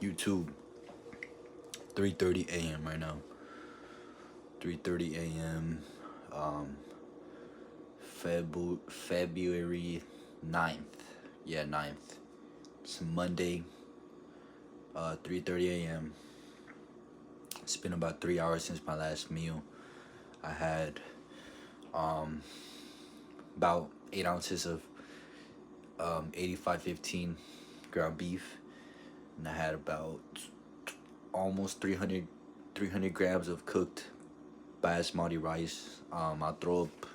YouTube. 3:30 a.m. right now. 3:30 a.m. Um, February 9th. Yeah, 9th. It's Monday. 3:30 a.m. It's been about 3 hours since my last meal. I had um about 8 ounces of 8515 ground beef, and I had about almost 300 grams of cooked basmati rice. I'll throw up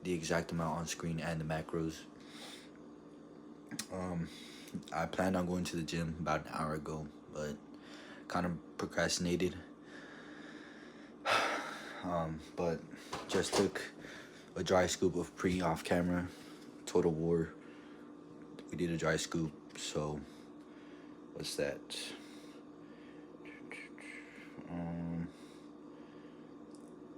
the exact amount on screen and the macros. Um, I planned on going to the gym about an hour ago, but kind of procrastinated. But just took a dry scoop of pre off camera. Total War. We did a dry scoop. So what's that? Um,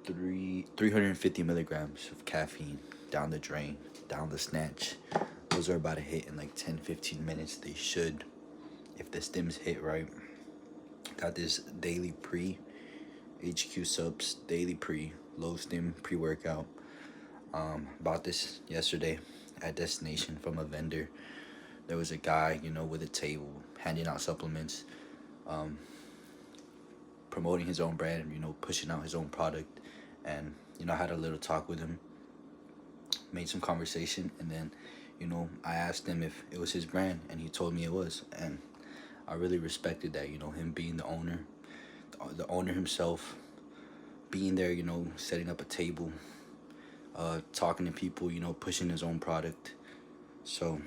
350 milligrams of caffeine down the drain, down the snatch. Those are about to hit in like 10-15 minutes. They should, if the stims hit right. Got this daily pre HQ subs daily pre low stim pre workout. Bought this yesterday at destination from a vendor. There was a guy, with a table handing out supplements, um, promoting his own brand, pushing out his own product. And, I had a little talk with him, made some conversation, and then, I asked him if it was his brand, and he told me it was. And I really respected that, him being the owner himself, being there, setting up a table, talking to people, pushing his own product. So,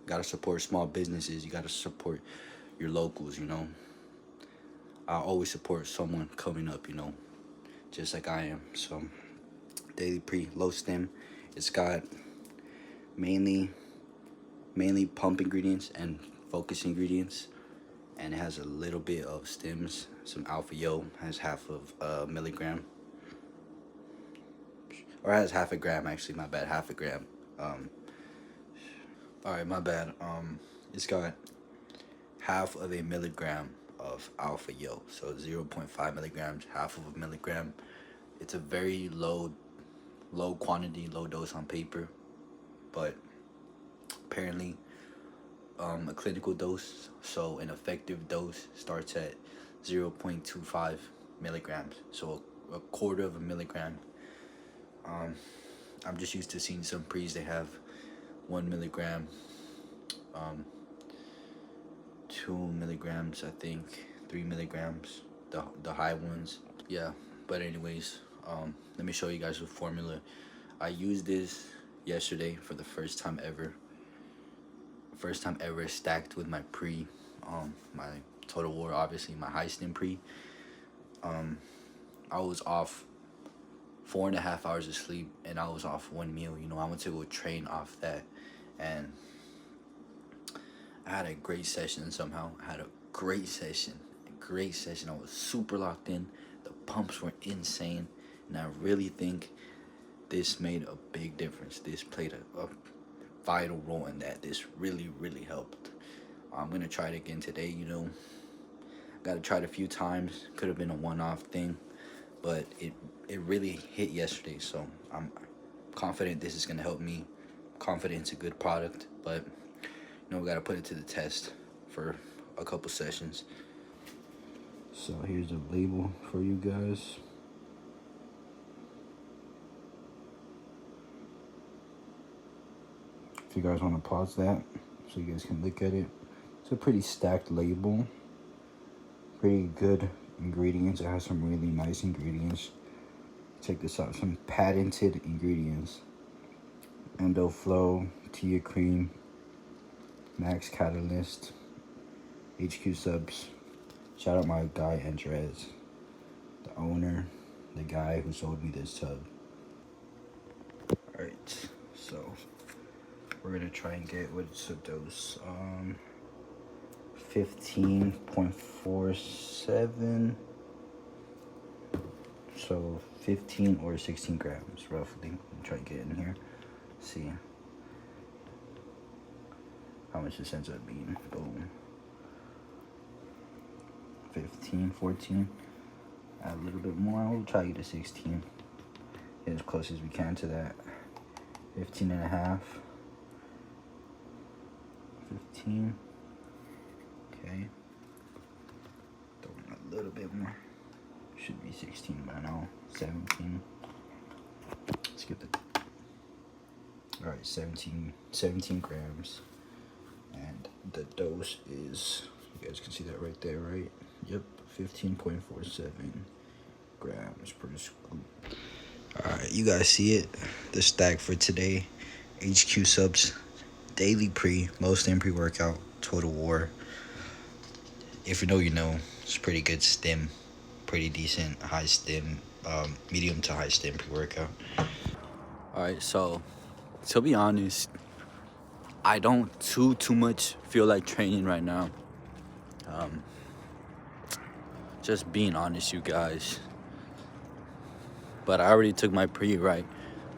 gotta support small businesses. You gotta support your locals, I always support someone coming up, just like I am. So, daily pre low stim. It's got mainly pump ingredients and focus ingredients, and it has a little bit of stems. Some alpha yo has half of a milligram, or has half a gram actually. My bad, half a gram. All right, my bad. It's got half of a milligram of alpha yo, so 0.5 milligrams, half of a milligram. It's a very low quantity, low dose on paper, but apparently a clinical dose, so an effective dose starts at 0.25 milligrams, so a quarter of a milligram. I'm just used to seeing some pre's they have 1 milligram, um, 2 milligrams, I think, 3 milligrams, the high ones. Yeah, but anyways, let me show you guys the formula. I used this yesterday for the first time ever. First time ever stacked with my pre, my Total War, obviously my high stim pre. I was off 4.5 hours of sleep, and I was off one meal. I went to go train off that, and I had a great session somehow. I had a great session. I was super locked in. The pumps were insane, and I really think this made a big difference. This played a vital role in that. This really, really helped. I'm gonna try it again today. Got to try it a few times. Could have been a one-off thing, but it really hit yesterday. So I'm confident this is gonna help me. Confident it's a good product, but we gotta put it to the test for a couple sessions. So here's the label for you guys. If you guys want to pause that so you guys can look at it. It's a pretty stacked label. Pretty good ingredients. It has some really nice ingredients. Check this out. Some patented ingredients. EndoFlow, Tia Cream, Max Catalyst, HQ Subs. Shout out my guy Andres, the owner, the guy who sold me this tub. Alright, so we're gonna try and get what's a dose. 15.47. So 15 or 16 grams roughly. Try to get in here. See how much this ends up being. Boom. 15, 14. Add a little bit more. We'll try to get to 16. Get as close as we can to that. 15 and a half. 15. Okay. Throw in a little bit more. Should be 16 by now. 17. Let's get the. All right, 17 grams. And the dose is, you guys can see that right there, right? Yep, 15.47 grams per scoop. All right, you guys see it? The stack for today. HQ subs, daily pre, most in pre-workout, total war. If you know, you know. It's pretty good stim, pretty decent high stim, medium to high stim pre-workout. All right, so to be honest, I don't too much feel like training right now. Just being honest, you guys. But I already took my pre, right?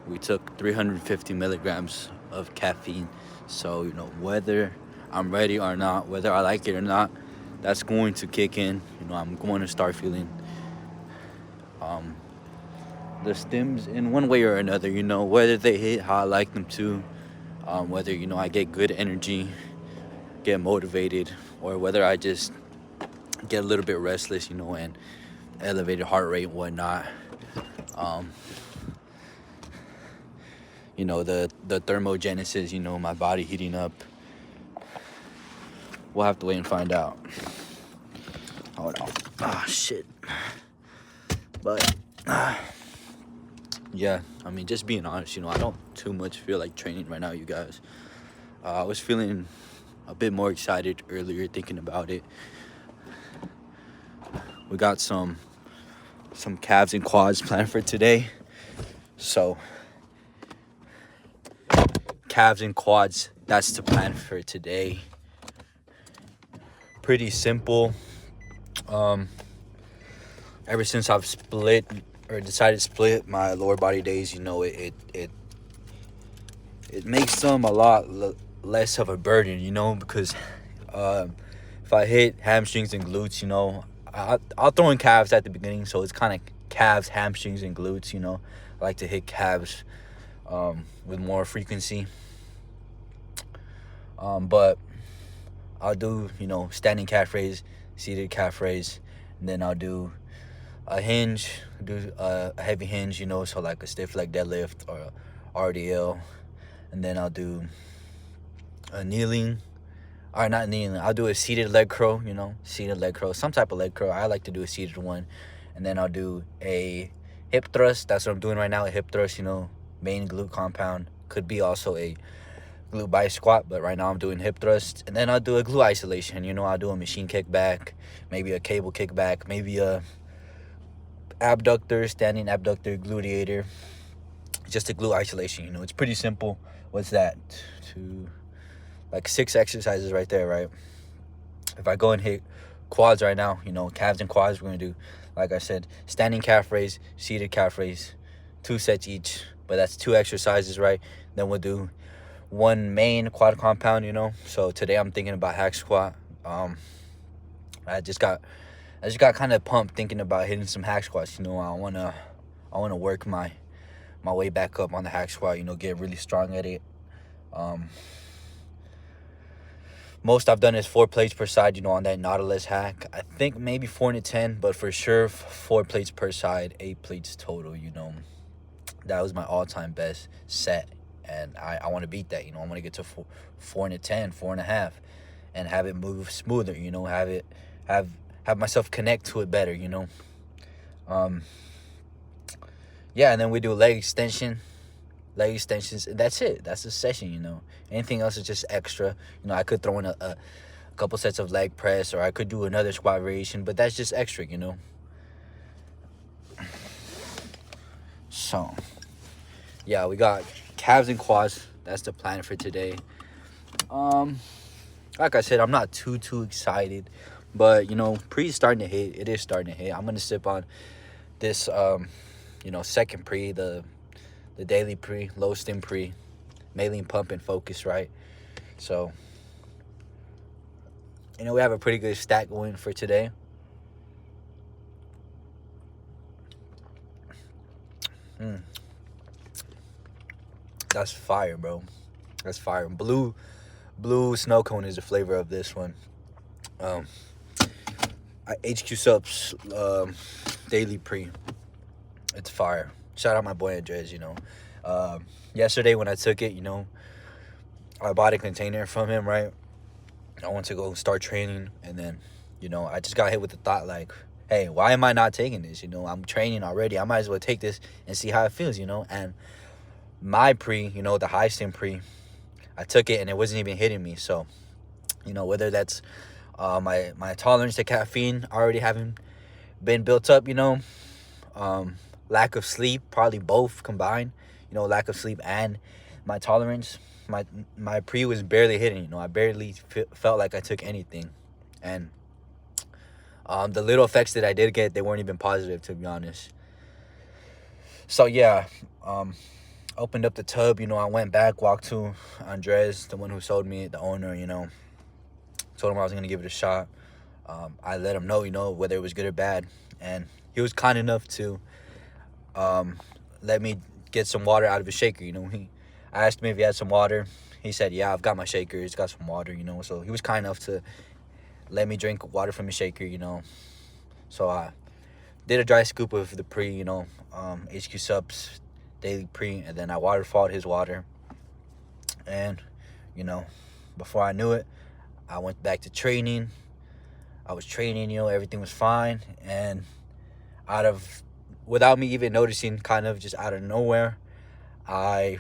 We took 350 milligrams of caffeine. So, you know, whether I'm ready or not, whether I like it or not, that's going to kick in. You know, I'm going to start feeling the stims in one way or another, you know, whether they hit how I like them to, whether, you know, I get good energy, get motivated, or whether I just get a little bit restless, you know, and elevated heart rate and whatnot. You know, the thermogenesis, you know, my body heating up. We'll have to wait and find out. Hold on. Ah, shit. But, yeah, I mean, just being honest, you know, I don't too much feel like training right now, you guys. I was feeling a bit more excited earlier thinking about it. We got some calves and quads planned for today. So, calves and quads, that's the plan for today. Pretty simple. Ever since I've decided to split my lower body days, you know, it makes them a lot less of a burden, you know, because if I hit hamstrings and glutes, you know, I'll throw in calves at the beginning, so it's kind of calves, hamstrings, and glutes, you know. I like to hit calves with more frequency. But I'll do, you know, standing calf raise, seated calf raise, and then I'll do a hinge, do a heavy hinge, you know, so like a stiff leg deadlift or RDL, and then I'll do a kneeling, or not kneeling, I'll do a seated leg curl, you know, seated leg curl, some type of leg curl. I like to do a seated one, and then I'll do a hip thrust. That's what I'm doing right now, a hip thrust, you know, main glute compound. Could be also a glute bi squat, but right now I'm doing hip thrust. And then I'll do a glute isolation, you know, I'll do a machine kickback, maybe a cable kickback, maybe a abductor, standing abductor, gluteator, just a glute isolation, you know. It's pretty simple. What's that? Like 6 exercises right there, right? If I go and hit quads right now, you know, calves and quads, we're gonna do, like I said, standing calf raise, seated calf raise, 2 sets each, but that's 2 exercises, right? Then we'll do 1 main quad compound, you know. So today I'm thinking about hack squat. I just got kind of pumped thinking about hitting some hack squats, you know. I wanna work my way back up on the hack squat, you know, get really strong at it. Most I've done is 4 plates per side, you know, on that Nautilus hack. I think maybe 4 to 10, but for sure 4 plates per side, 8 plates total, you know. That was my all-time best set, and I want to beat that, you know. I want to get to 4 to 10, 4.5, and have it move smoother, you know, have myself connect to it better, you know. Yeah, and then we do leg extensions. That's it. That's the session, you know. Anything else is just extra. You know, I could throw in a couple sets of leg press, or I could do another squat variation, but that's just extra, you know. So, yeah, we got calves and quads. That's the plan for today. Like I said, I'm not too excited, but, you know, pre-'s starting to hit. It is starting to hit. I'm going to sip on this, you know, second pre, the daily pre, low stim pre, maline pump and focus, right? So, you know, we have a pretty good stack going for today. That's fire, bro. That's fire. Blue snow cone is the flavor of this one. HQ Subs Daily Pre. It's fire. Shout out my boy Andres, yesterday when I took it, I bought a container from him, right? I want to go start training, and then, I just got hit with the thought, like, hey, why am I not taking this? I'm training already. I might as well take this and see how it feels, And my pre, the high stim pre, I took it and it wasn't even hitting me. So, whether that's my tolerance to caffeine already having been built up, lack of sleep, probably both combined, lack of sleep and my tolerance. My pre was barely hitting, I barely felt like I took anything. And the little effects that I did get, they weren't even positive, to be honest. So yeah, opened up the tub, I went back, walked to Andres, the one who sold me, the owner, told him I was going to give it a shot. I let him know, whether it was good or bad. And he was kind enough to let me get some water out of his shaker, I asked him if he had some water. He said, yeah, I've got my shaker. It's got some water, So he was kind enough to let me drink water from his shaker, So I did a dry scoop of the pre, HQ Subs Daily Pre, and then I waterfalled his water. And, before I knew it, I went back to training. I was training, everything was fine. And without me even noticing, kind of just out of nowhere, I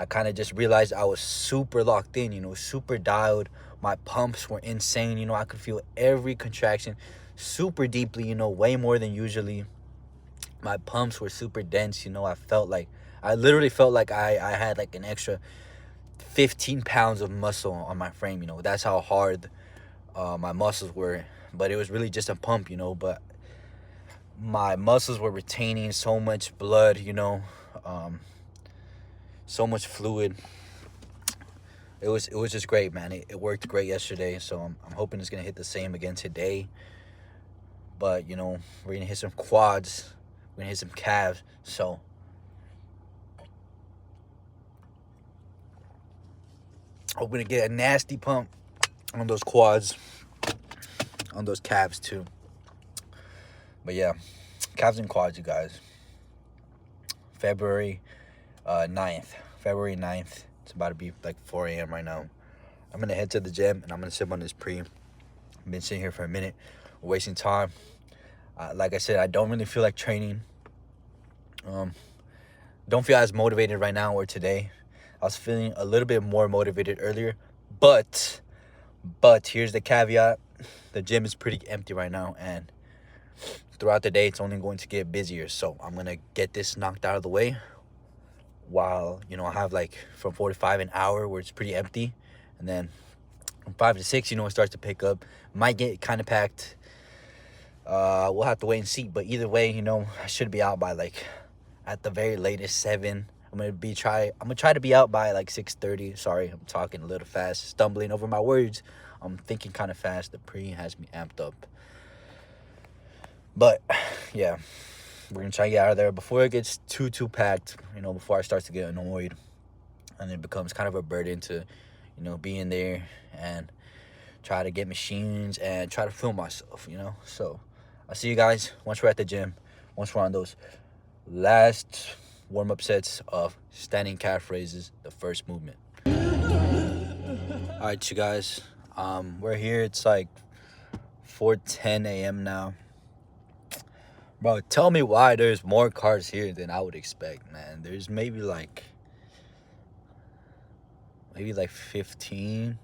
kind of just realized I was super locked in, super dialed. My pumps were insane, I could feel every contraction super deeply, way more than usually. My pumps were super dense, I literally felt like I had like an extra 15 pounds of muscle on my frame, That's how hard my muscles were. But it was really just a pump, but my muscles were retaining so much blood, so much fluid. It was just great, man. It worked great yesterday, so I'm hoping it's gonna hit the same again today. But we're gonna hit some quads, we're gonna hit some calves. So hoping to get a nasty pump on those quads, on those calves too. But yeah, calves and quads, you guys. February 9th. It's about to be like 4 a.m. right now. I'm going to head to the gym, and I'm going to sip on this pre. I've been sitting here for a minute, wasting time. Like I said, I don't really feel like training. Don't feel as motivated right now or today. I was feeling a little bit more motivated earlier. But here's the caveat. The gym is pretty empty right now, and throughout the day, it's only going to get busier. So I'm going to get this knocked out of the way while, I have like from 4 to 5 an hour where it's pretty empty. And then from 5 to 6, it starts to pick up. Might get kind of packed. We'll have to wait and see. But either way, I should be out by like at the very latest 7. I'm gonna try to be out by like 6:30. Sorry, I'm talking a little fast, stumbling over my words. I'm thinking kind of fast. The pre has me amped up. But yeah, we're gonna try to get out of there before it gets too packed, before I start to get annoyed and it becomes kind of a burden to be in there and try to get machines and try to film myself. So I'll see you guys once we're at the gym, once we're on those last warm-up sets of standing calf raises, the first movement. All right, you guys, we're here. It's like 4:10 a.m. now. Bro, tell me why there's more cars here than I would expect, man. There's maybe like 15,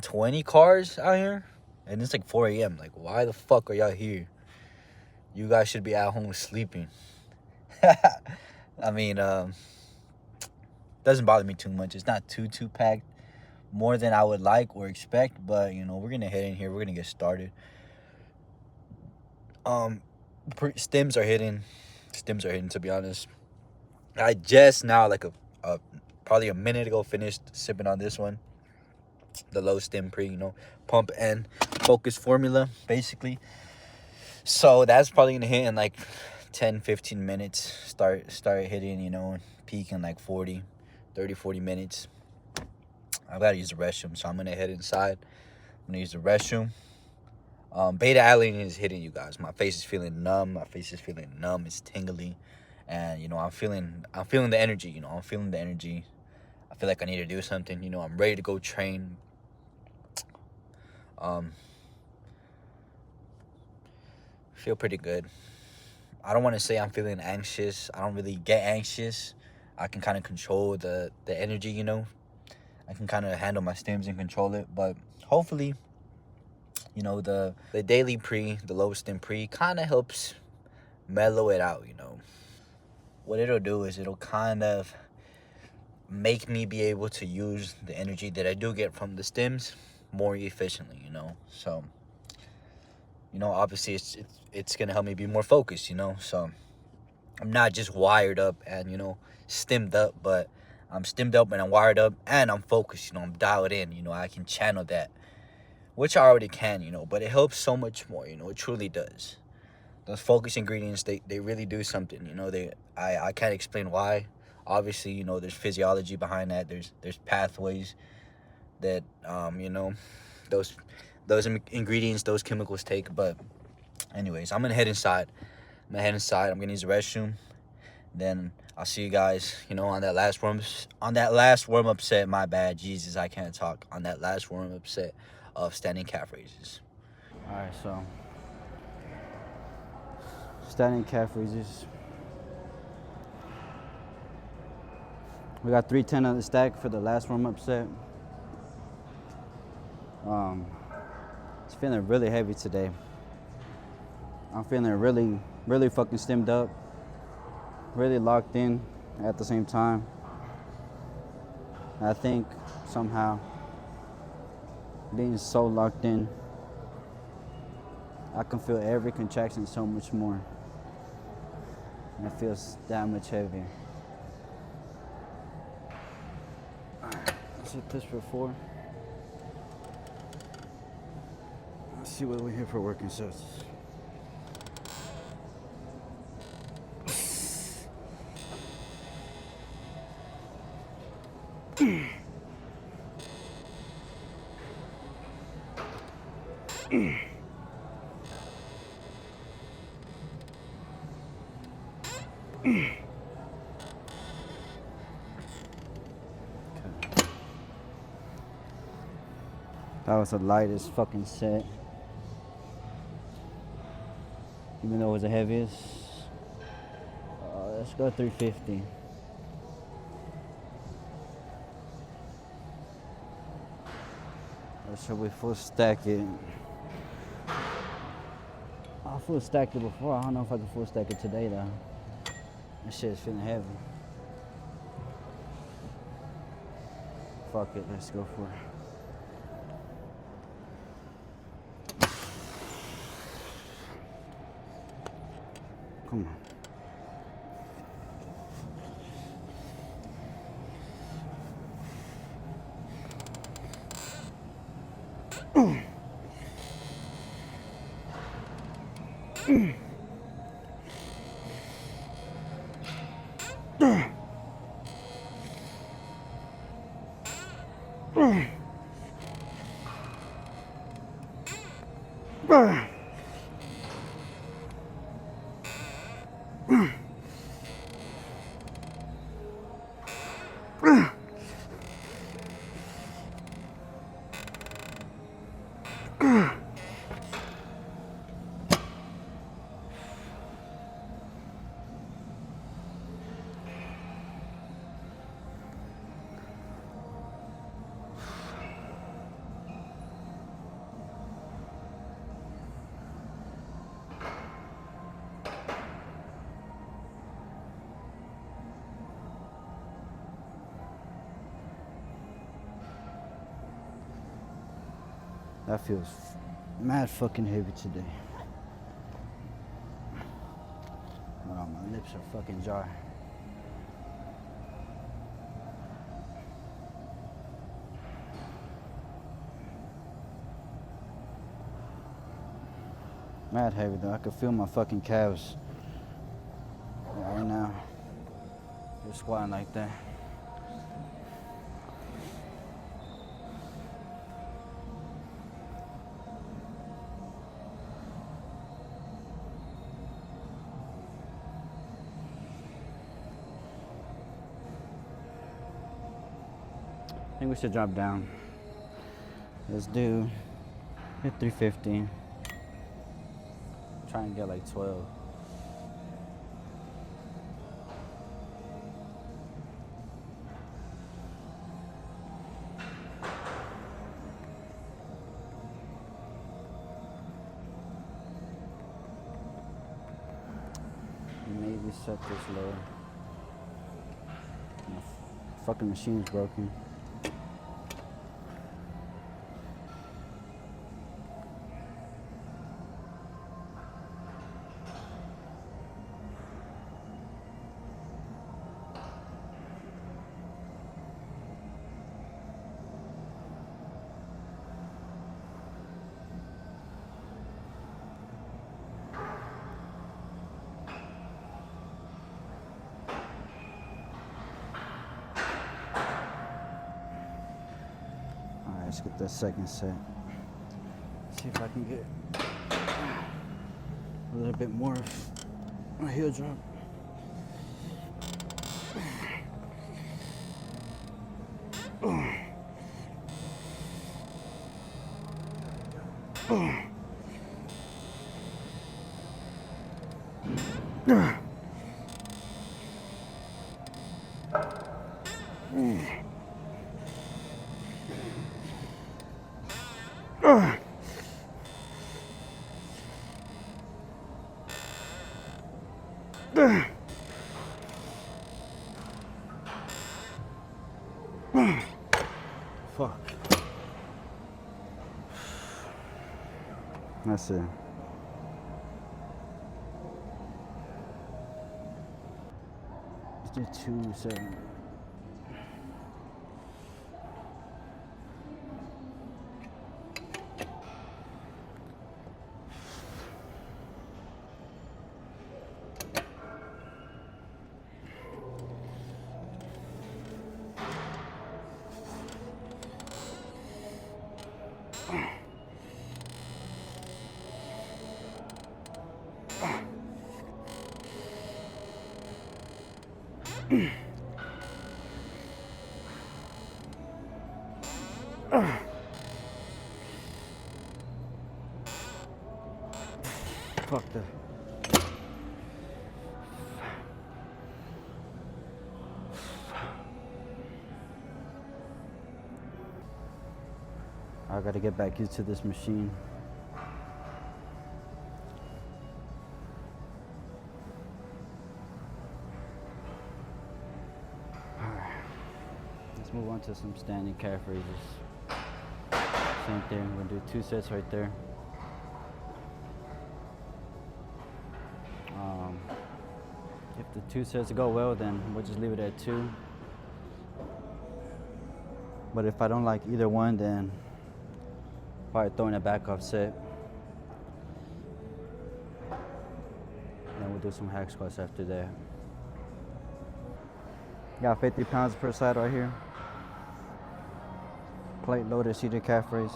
20 cars out here. And it's like 4 a.m. Like, why the fuck are y'all here? You guys should be at home sleeping. I mean, doesn't bother me too much. It's not too packed. More than I would like or expect. But, we're going to head in here. We're going to get started. Stims are hitting, to be honest. I just now, like probably a minute ago, finished sipping on this one, the low stim pre, pump and focus formula, basically. So that's probably gonna hit in like 10-15 minutes. Start hitting, peak in like 40 minutes. I gotta use the restroom, so I'm gonna head inside. I'm gonna use the restroom. Beta alanine is hitting, you guys. My face is feeling numb. It's tingly, and I'm feeling the energy. I'm feeling the energy. I feel like I need to do something. I'm ready to go train. Feel pretty good. I don't want to say I'm feeling anxious. I don't really get anxious. I can kind of control the energy. I can kind of handle my stims and control it. But hopefully, the daily the low stim pre kind of helps mellow it out. What it'll do is it'll kind of make me be able to use the energy that I do get from the stims more efficiently. So obviously it's gonna help me be more focused. So I'm not just wired up and stemmed up, but I'm stemmed up and I'm wired up and I'm focused. I'm dialed in. I can channel that, which I already can. But it helps so much more. It truly does. Those focus ingredients, they really do something. I can't explain why. Obviously, there's physiology behind that. There's pathways that those ingredients, those chemicals take. But anyways, I'm gonna head inside. I'm gonna use the restroom. Then I'll see you guys, on that last warm up set. My bad, Jesus, I can't talk. On that last warm up set of standing calf raises. All right, so standing calf raises. We got 310 on the stack for the last warm up set. It's feeling really heavy today. I'm feeling really, really fucking stemmed up. Really locked in at the same time. I think somehow being so locked in, I can feel every contraction so much more. And it feels that much heavier. Alright, let's hit this for 4. Let's see what we hit for working sets. That was the lightest fucking set. Even though it was the heaviest. Let's go 350. Or should we full stack it? I full stacked it before. I don't know if I can full stack it today though. That shit is feeling heavy. Fuck it, let's go for it. Come on. That feels mad fucking heavy today. Oh, my lips are fucking dry. Mad heavy though. I can feel my fucking calves you're squatting like that. I think we should drop down. Let's do hit 350. Try and get like 12. Maybe set this low. My fucking machine's broken. Alright, let's get that second set. See if I can get a little bit more of a heel drop. Fuck. That's it. Let's do 2-7. Fuck that. I gotta get back used to this machine. Alright. Let's move on to some standing calf raises. Same thing, we're gonna do 2 sets right there. If the 2 sets go well, then we'll just leave it at 2. But if I don't like either one, then probably throwing it back off set. Then we'll do some hack squats after that. Got 50 pounds per side right here. Plate loaded seated calf raise.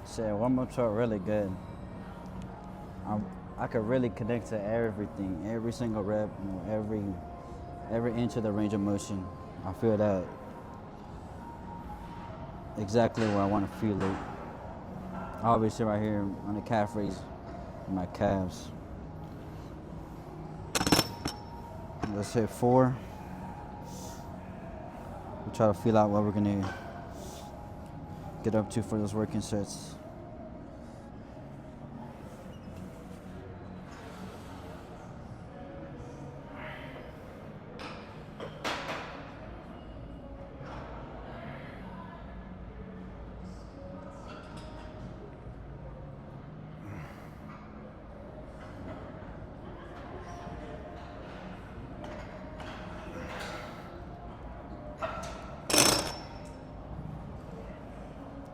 So warm-ups are really good. I could really connect to everything, every single rep, you know, every inch of the range of motion. I feel that exactly where I want to feel it. Obviously right here on the calf raise, my calves. Let's hit 4. We'll try to feel out what we're gonna get up to for those working sets.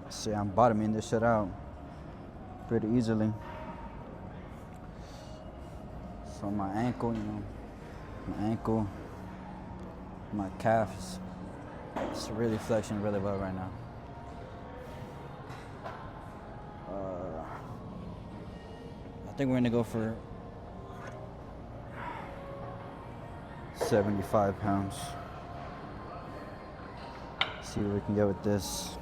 See, I'm bottoming this shit out pretty easily. So from my ankle, my calves. It's really flexing really well right now. I think we're gonna go for 75 pounds. See what we can get with this.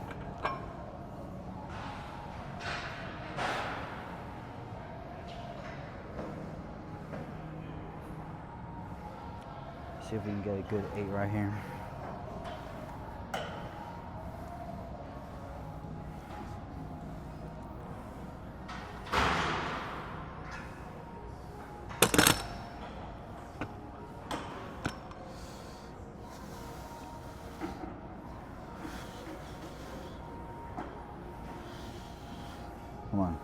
See if we can get a good 8 right here. Come on.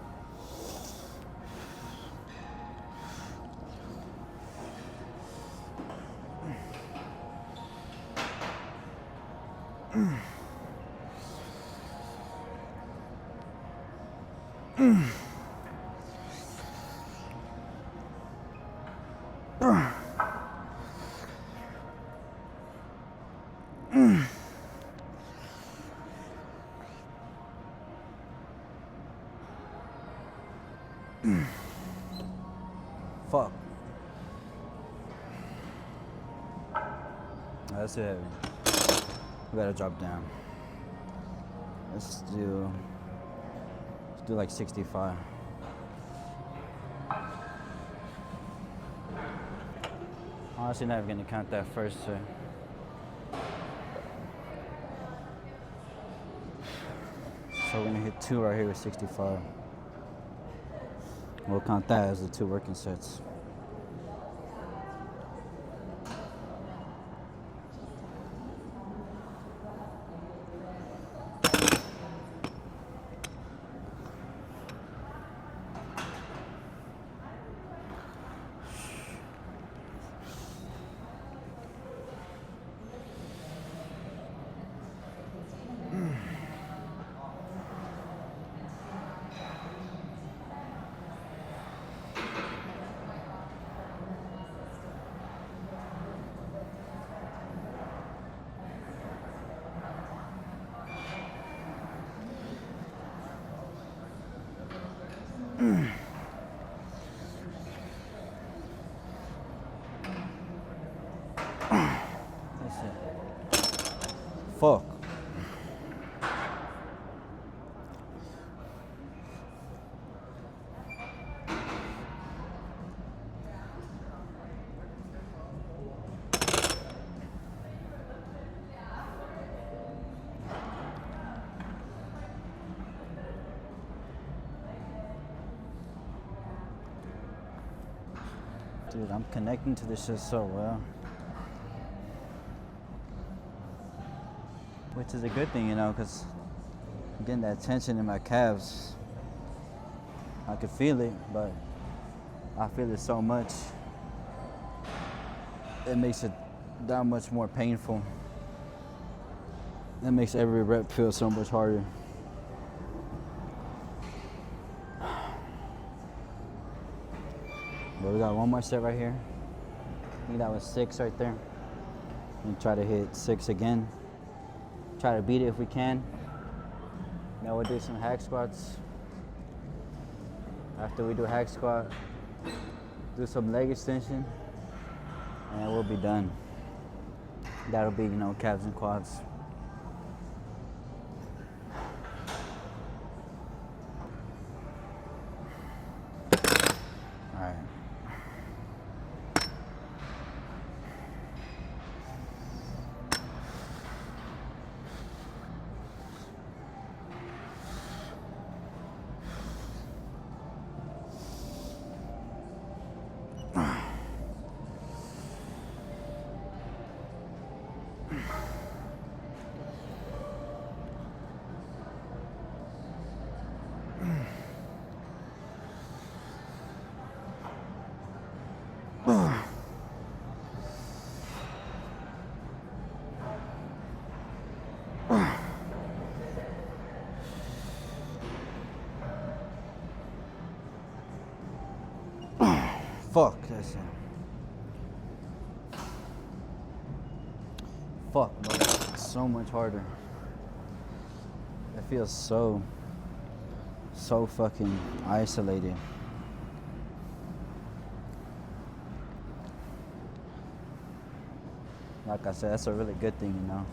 Fuck. That's too heavy. We gotta drop down. Let's do like 65. Honestly, not even gonna count that first, so. So we're gonna hit 2 right here with 65. We'll count that as the 2 working sets. That's it. Fuck. Dude, I'm connecting to this shit so well. Which is a good thing, because I'm getting that tension in my calves. I can feel it, but I feel it so much. It makes it that much more painful. That makes every rep feel so much harder. But we got one more set right here. I think that was 6 right there. And try to hit 6 again. Try to beat it if we can. Now we'll do some hack squats. After we do hack squat, do some leg extension, and we'll be done. That'll be, calves and quads. All right. Fuck, that's it. Fuck, bro. It's so much harder. It feels so fucking isolated. Like I said, that's a really good thing, you know.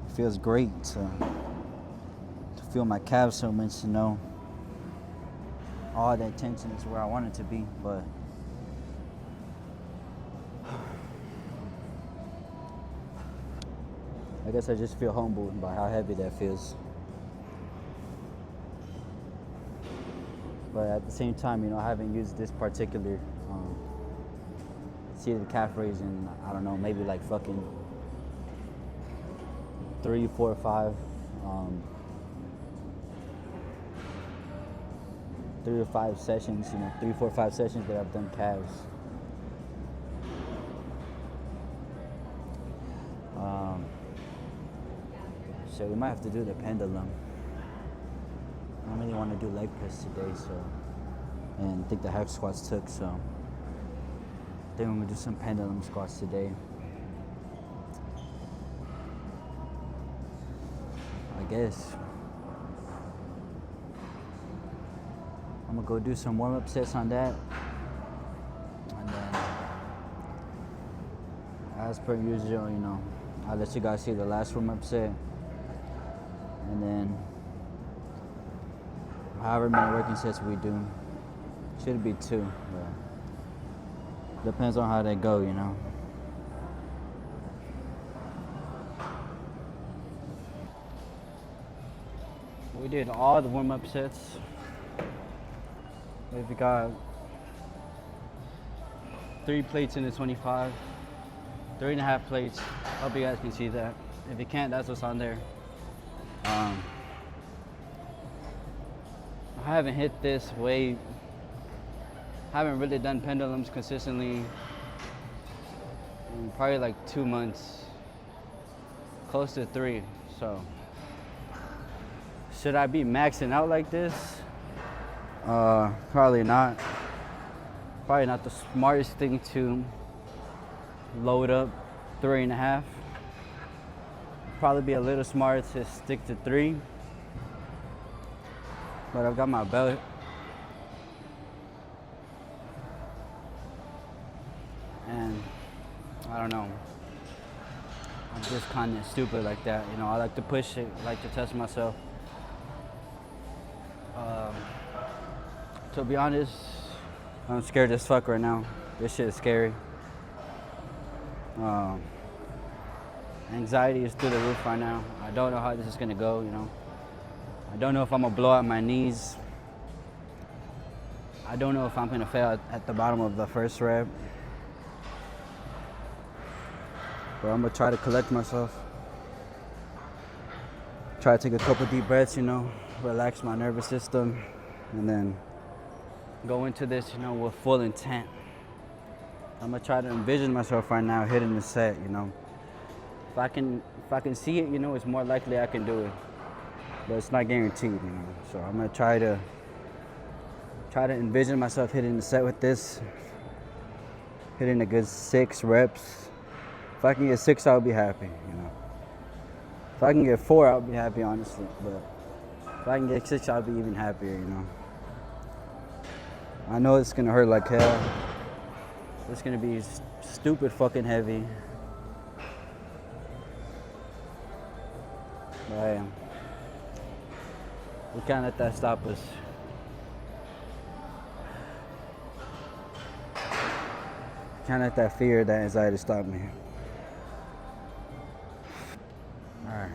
It feels great to feel my calves so much, to know all that tension is where I want it to be, but I guess I just feel humbled by how heavy that feels. But at the same time, you know, I haven't used this particular seated calf raise in, I don't know, maybe like fucking 3, 4, 5, 3 or 5 sessions, you know, 3, 4, 5 sessions that I've done calves. So we might have to do the pendulum. I don't really want to do leg press today, so, and I think the hack squats took, so I think I'm gonna do some pendulum squats today. I guess I'm gonna go do some warm-up sets on that, and then, as per usual, you know, I'll let you guys see the last warm-up set, and then however many working sets we do, should be 2, but depends on how they go, you know. We did all the warm-up sets. We've got 3 plates in the 25, 3.5 plates. Hope you guys can see that. If you can't, that's what's on there. I haven't hit this weight. Haven't really done pendulums consistently in probably like 2 months, close to 3. So should I be maxing out like this? Probably not. Probably not the smartest thing to load up 3.5. Probably be a little smarter to stick to 3. But I've got my belt. And I don't know. I'm just kind of stupid like that. You know, I like to push it, like to test myself. To be honest, I'm scared as fuck right now. This shit is scary. Anxiety is through the roof right now. I don't know how this is gonna go, you know. I don't know if I'm gonna blow out my knees. I don't know if I'm gonna fail at the bottom of the first rep. But I'm gonna try to collect myself. Try to take a couple deep breaths, you know, relax my nervous system, and then go into this, you know, with full intent. I'm gonna try to envision myself right now hitting the set, you know. If I can see it, you know, it's more likely I can do it. But it's not guaranteed, you know. So I'm gonna try to envision myself hitting the set with this, hitting a good 6 reps. If I can get 6, I'll be happy, you know. If I can get 4, I'll be happy, honestly. But if I can get 6, I'll be even happier, you know. I know it's gonna hurt like hell. It's gonna be stupid fucking heavy. But hey, we can't let that stop us. Can't let that fear, that anxiety stop me. Alright.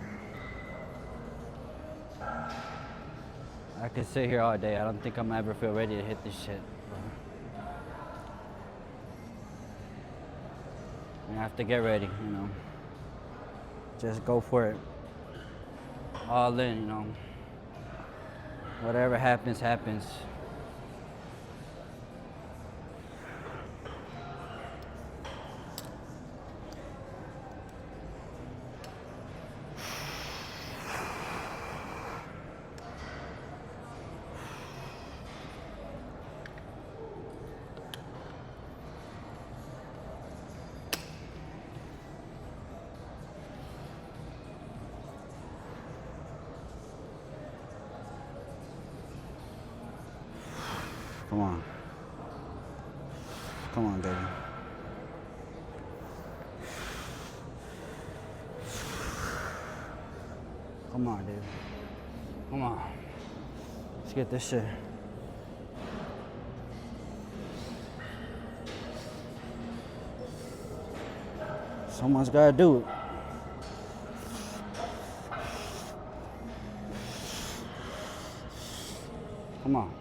I could sit here all day. I don't think I'm gonna ever feel ready to hit this shit. I have to get ready, you know. Just go for it. All in, you know. Whatever happens, happens. Come on. Come on, baby. Come on, dude. Come on. Let's get this shit. Someone's gotta do it. Come on.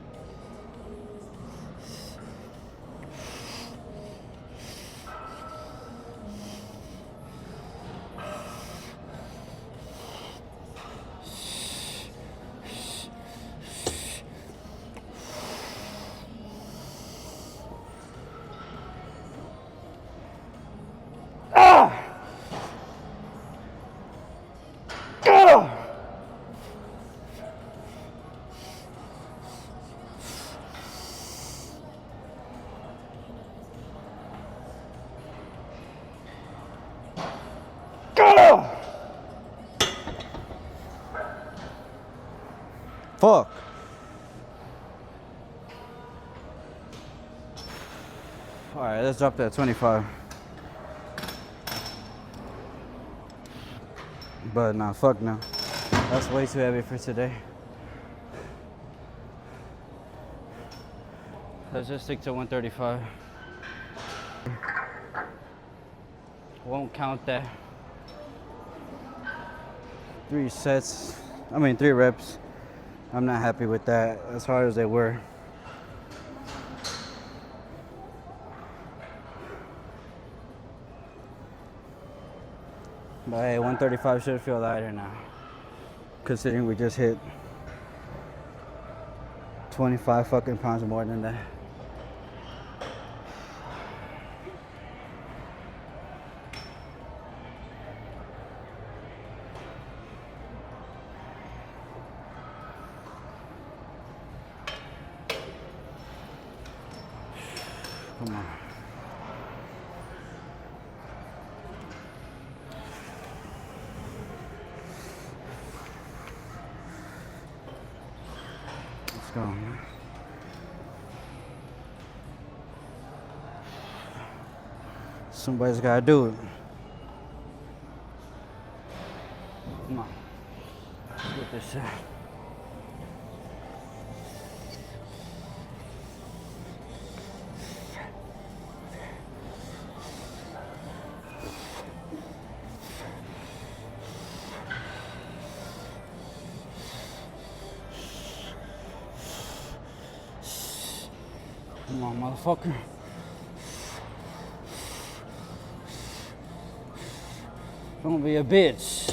Fuck. All right, let's drop that 25. But nah, fuck no. That's way too heavy for today. Let's just stick to 135. Won't count that. 3 reps. I'm not happy with that, as hard as they were. But hey, 135 should feel lighter now, considering we just hit 25 fucking pounds more than that. Come on. Let's go, man. Somebody's gotta do it. Come on. Let's get this shit. Come on, motherfucker. Don't be a bitch.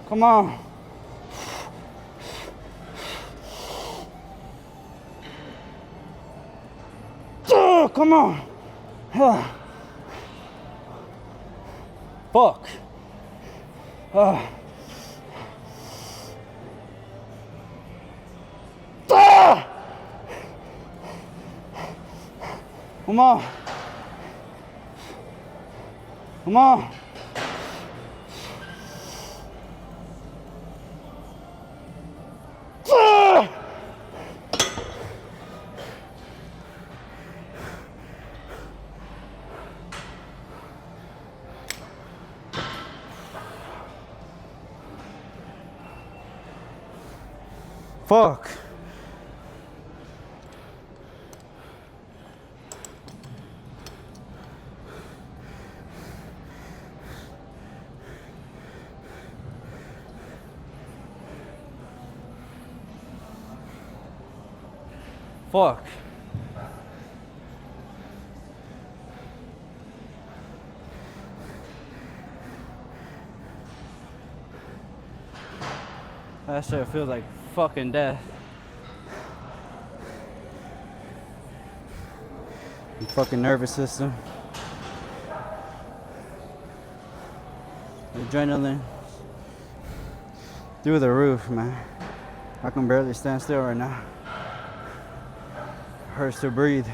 Come on. Come on. Fuck. Come on. Come on. Fuck. Fuck. That shit feels like fucking death. fucking nervous system. Adrenaline through the roof, man. I can barely stand still right now. Hurts to breathe.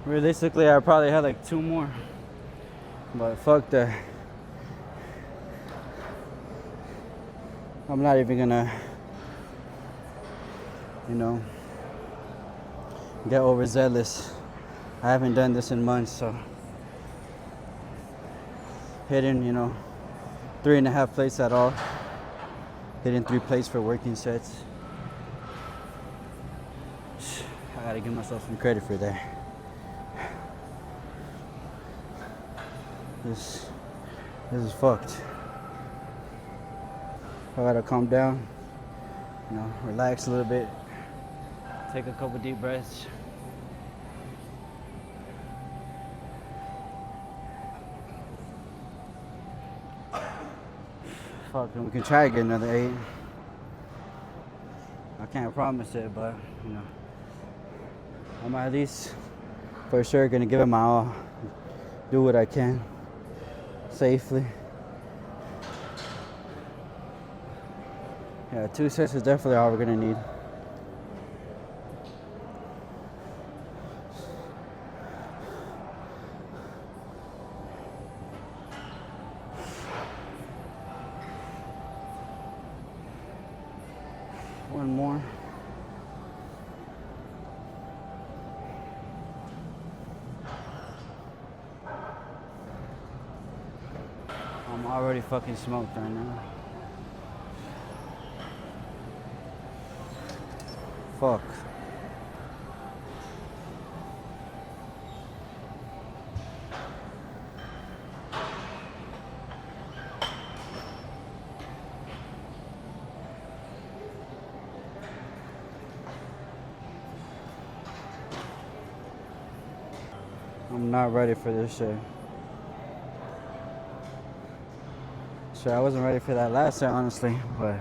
Realistically, I probably had like 2 more, but fuck that. I'm not even gonna, get overzealous. I haven't done this in months, so hitting, 3.5 plates at all. Hitting 3 plates for working sets. I gotta give myself some credit for that. This is fucked. I gotta calm down, relax a little bit, take a couple deep breaths. Fuck, and we can try to get another 8. I can't promise it, but I'm at least for sure gonna give it my all, do what I can safely. Yeah, 2 sets is definitely all we're gonna need. One more. I'm already fucking smoked right now. Fuck. I'm not ready for this shit. Sure, I wasn't ready for that last set, honestly, but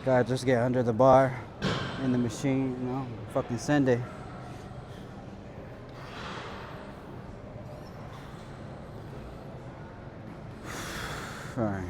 gotta just get under the bar in the machine, fucking send it. Alright.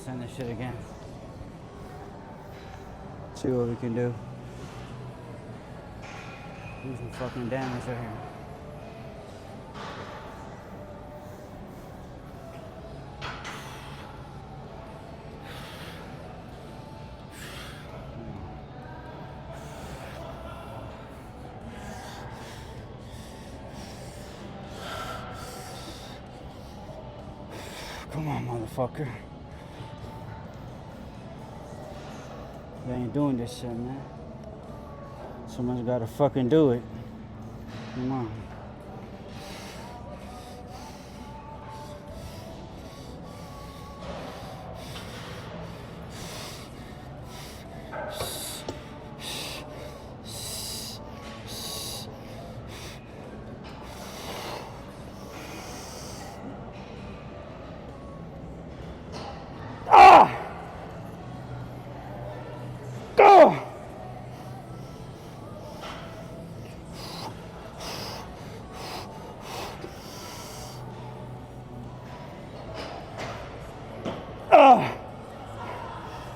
Send this shit again. See what we can do. Do some fucking damage right here. Come on, motherfucker. They ain't doing this shit, man. Someone's gotta fucking do it. Come on.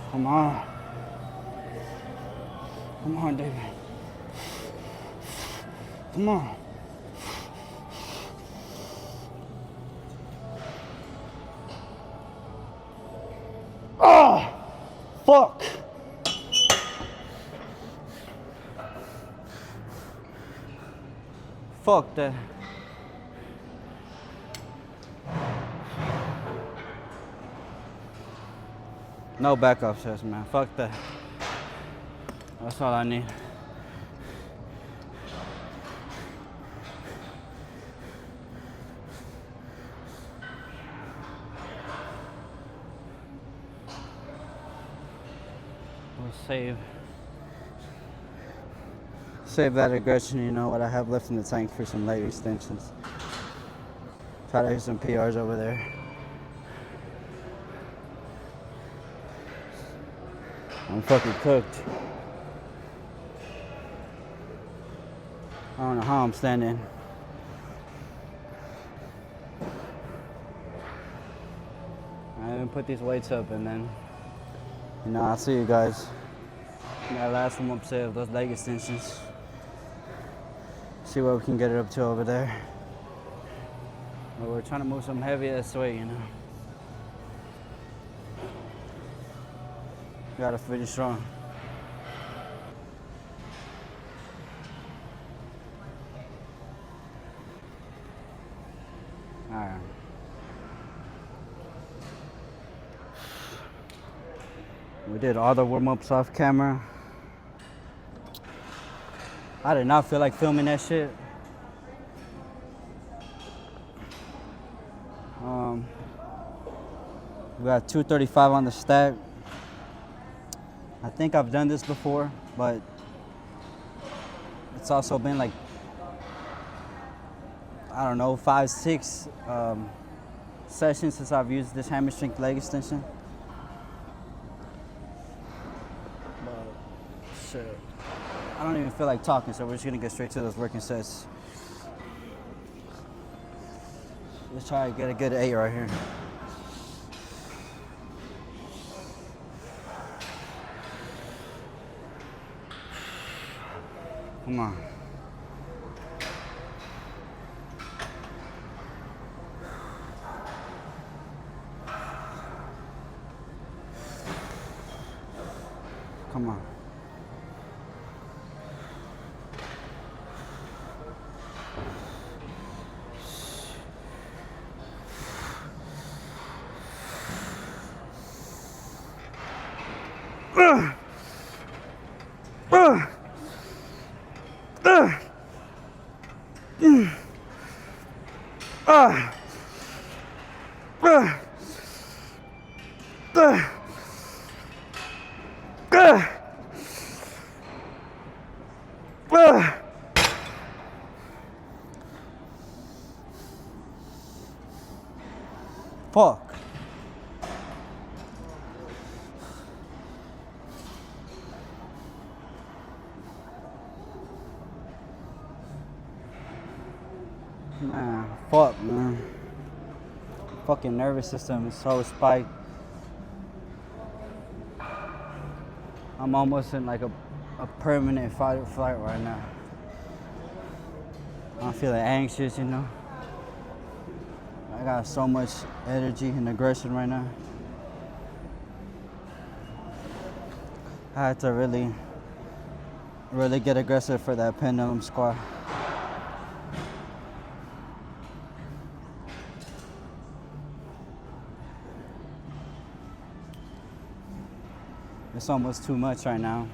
Come on. Come on, David. Come on. Oh, fuck. Fuck that. No backup sets, man. Fuck that. That's all I need. We'll save that aggression, you know, what I have left in the tank for some leg extensions. Try to hit some PRs over there. I'm fucking cooked. I don't know how I'm standing. I haven't put these weights up, and then, you know, I'll see you guys. That last one upstairs, those leg extensions. See what we can get it up to over there. But we're trying to move some heavy ass weight, you know. Gotta finish strong. Alright. We did all the warm-ups off camera. I did not feel like filming that shit. We got 235 on the stack. I think I've done this before, but it's also been like, I don't know, 5, 6 sessions since I've used this hammer strength leg extension. But shit, I don't even feel like talking, so we're just gonna get straight to those working sets. Let's try to get a good 8 right here. Come on. Come on. Fuck. Man, fuck, man. Fucking nervous system is so spiked. I'm almost in like a permanent fight or flight right now. I'm feeling anxious, you know. I got so much energy and aggression right now. I had to really get aggressive for that pendulum squat. It's almost too much right now.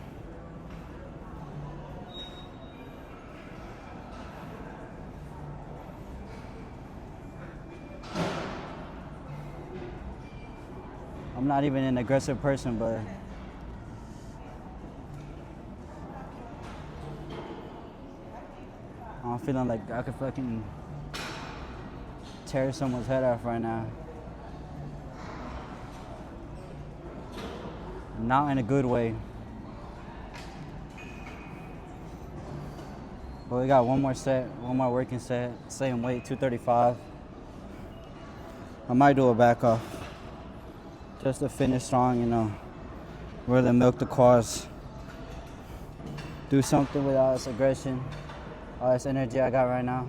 I'm not even an aggressive person, but I'm feeling like I could fucking tear someone's head off right now. Not in a good way. But we got one more set, one more working set, same weight, 235. I might do a back off. Just to finish strong, you know. Really milk the quads. Do something with all this aggression, all this energy I got right now.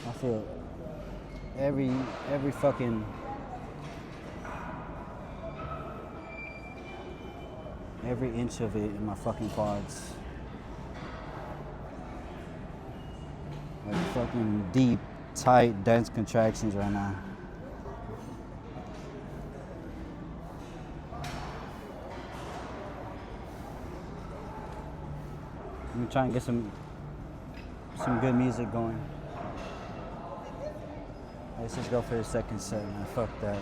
I feel every fucking every inch of it in my fucking quads. Like fucking deep, tight, dense contractions right now. Let me try and get some good music going. Let's just go for the second set, man. Fuck that.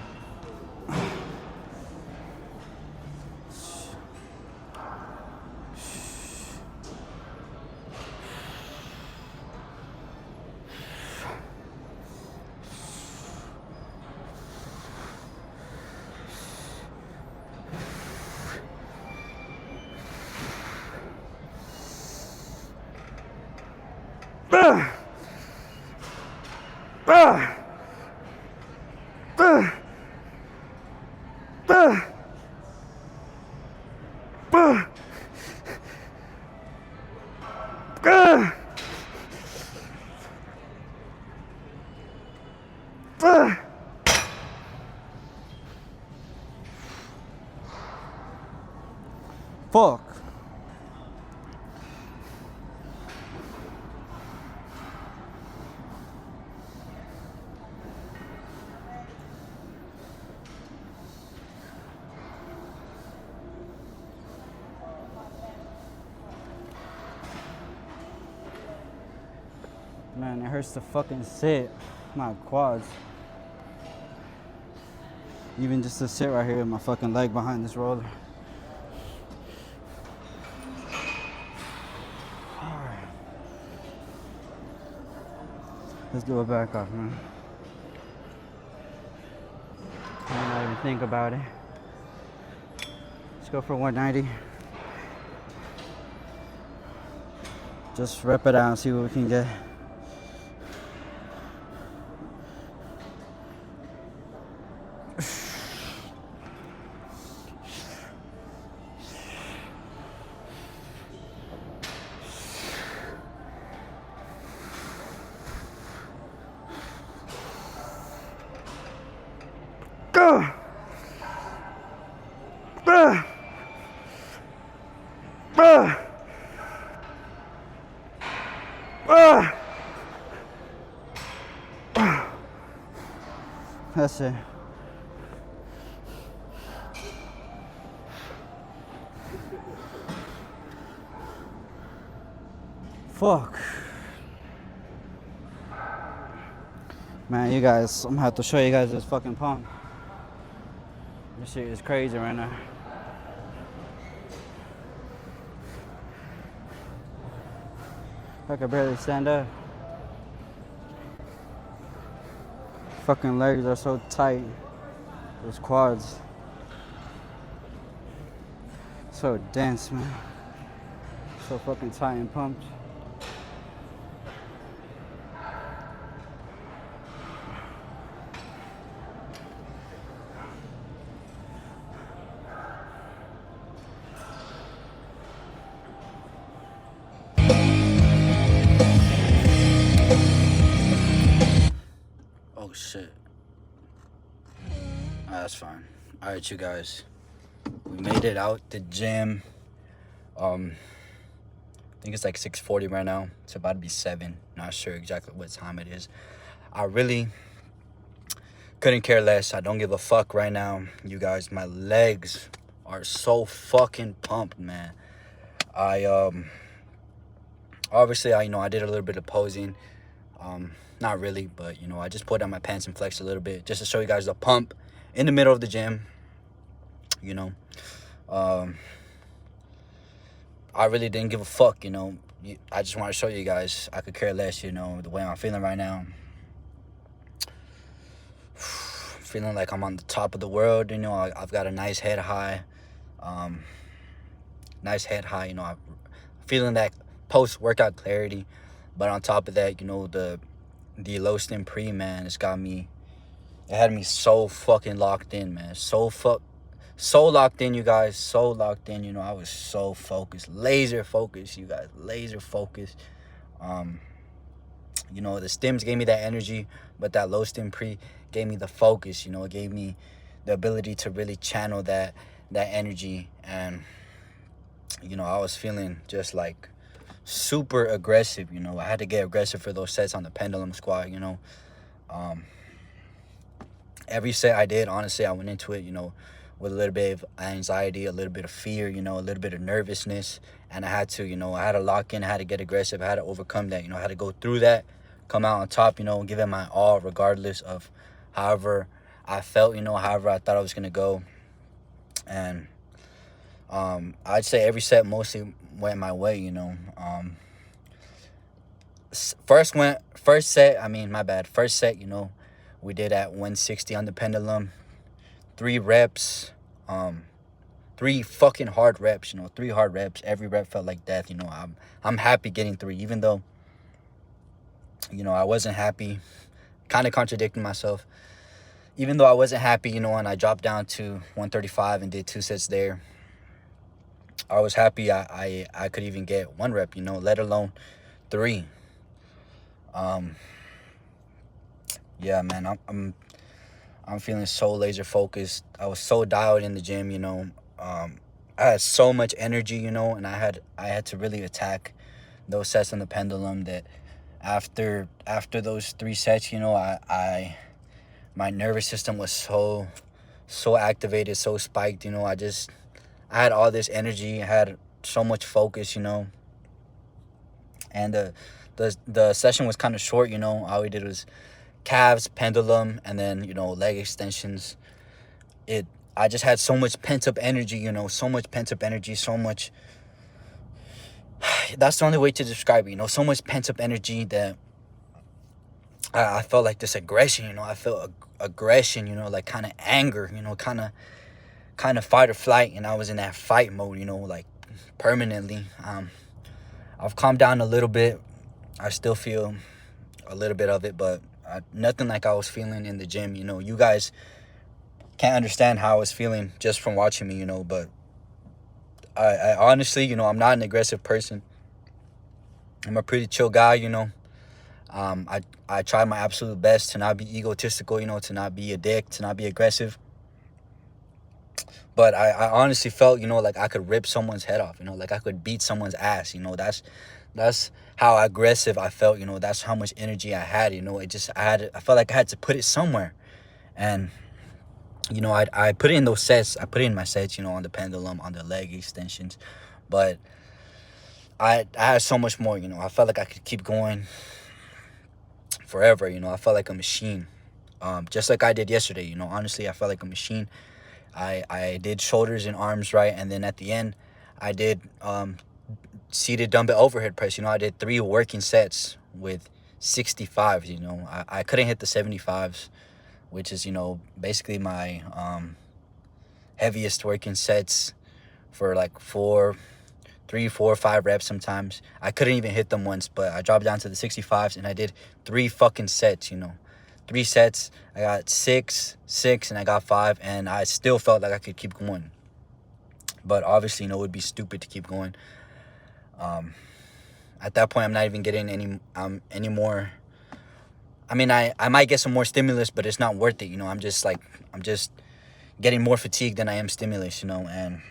Fuck. Man, it hurts to fucking sit. My quads. Even just to sit right here with my fucking leg behind this roller. Alright. Let's do a back off, man. I don't even think about it. Let's go for 190. Just rep it out and see what we can get. That's it. Fuck. Man, you guys, I'm gonna have to show you guys this fucking pump. This shit is crazy right now. I can barely stand up. Fucking legs are so tight. Those quads. So dense, man. So fucking tight and pumped. Oh shit. That's fine. Alright, you guys. We made it out the gym. I think it's like 6:40 right now. It's about to be 7. Not sure exactly what time it is. I really couldn't care less. I don't give a fuck right now. You guys, my legs are so fucking pumped, man. Obviously I did a little bit of posing. Not really, but I just pulled down my pants and flexed a little bit just to show you guys the pump in the middle of the gym. I really didn't give a fuck, I just want to show you guys I could care less, the way I'm feeling right now. Feeling like I'm on the top of the world, I've got a nice head high. I'm feeling that post-workout clarity. But on top of that, the low stim pre, man, it had me so fucking locked in, man. So locked in, you guys. So locked in, I was so focused. Laser focused, you guys. Laser focused. You know, the stims gave me that energy, but that low stim pre gave me the focus. You know, it gave me the ability to really channel that energy. And you know, I was feeling just like super aggressive. You know, I had to get aggressive for those sets on the pendulum squat. You know, um, every set I did, honestly, I went into it, you know, with a little bit of anxiety, a little bit of fear, you know, a little bit of nervousness. And I had to, you know, I had to lock in, I had to get aggressive, I had to overcome that, you know, I had to go through that, come out on top, you know, give it my all, regardless of however I felt, you know, however I thought I was going to go. And I'd say every set mostly went my way, you know. First set, you know, we did at 160 on the pendulum, 3 reps, 3 fucking hard reps, you know, 3 hard reps. Every rep felt like death, you know. I'm happy getting 3, even though, you know, I wasn't happy, kind of contradicting myself. Even though I wasn't happy, you know, and I dropped down to 135 and did 2 sets there, I was happy I could even get 1 rep, you know, let alone 3. Yeah, man, I'm feeling so laser focused. I was so dialed in the gym, you know. I had so much energy, you know, and I had to really attack those sets on the pendulum. That after those 3 sets, you know, I my nervous system was so activated, so spiked, you know. I had all this energy, I had so much focus, you know. And the session was kind of short, you know. All we did was calves, pendulum, and then, you know, leg extensions. I just had so much pent-up energy, you know, so much pent-up energy, so much, that's the only way to describe it, you know, so much pent-up energy that I felt like this aggression, you know. I felt aggression, you know, like kind of anger, you know, kind of fight or flight, and I was in that fight mode, you know, like permanently. I've calmed down a little bit. I still feel a little bit of it, but nothing like I was feeling in the gym, you know. You guys can't understand how I was feeling just from watching me, you know. But I honestly, you know, I'm not an aggressive person. I'm a pretty chill guy, you know. I try my absolute best to not be egotistical, you know, to not be a dick, to not be aggressive. But I honestly felt, you know, like I could rip someone's head off, you know, like I could beat someone's ass, you know. That's how aggressive I felt, you know. That's how much energy I had, you know. I felt like I had to put it somewhere. And you know, I put it in those sets. I put it in my sets, you know, on the pendulum, on the leg extensions. But I had so much more, you know. I felt like I could keep going forever, you know. I felt like a machine. Just like I did yesterday, you know. Honestly, I felt like a machine. I did shoulders and arms right, and then at the end, I did seated dumbbell overhead press. You know, I did 3 working sets with 65s. You know, I couldn't hit the 75s, which is, you know, basically my heaviest working sets for like 3, 4, 5 reps sometimes. I couldn't even hit them once, but I dropped down to the 65s and I did 3 fucking sets, you know. 3 sets. I got 6, and I got 5, and I still felt like I could keep going. But obviously, you know, it would be stupid to keep going. At that point, I'm not even getting any more. I mean, I might get some more stimulus, but it's not worth it, you know. I'm just getting more fatigue than I am stimulus, you know. And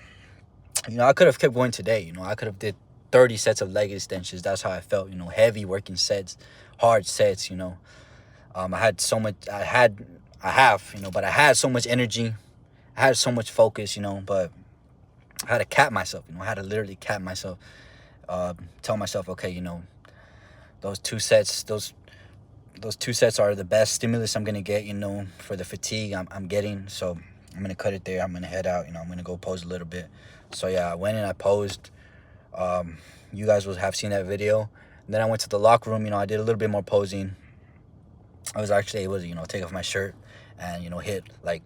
you know, I could have kept going today, you know. I could have did 30 sets of leg extensions. That's how I felt, you know. Heavy working sets, hard sets, you know. I had so much. I have, you know, but I had so much energy. I had so much focus, you know. But I had to cap myself, you know. I had to literally cap myself. Tell myself, okay, you know, those 2 sets are the best stimulus I'm gonna get, you know, for the fatigue I'm getting. So I'm gonna cut it there. I'm gonna head out, you know. I'm gonna go pose a little bit. So yeah, I went and I posed. You guys will have seen that video. And then I went to the locker room. You know, I did a little bit more posing. I was actually able to, you know, take off my shirt and, you know, hit like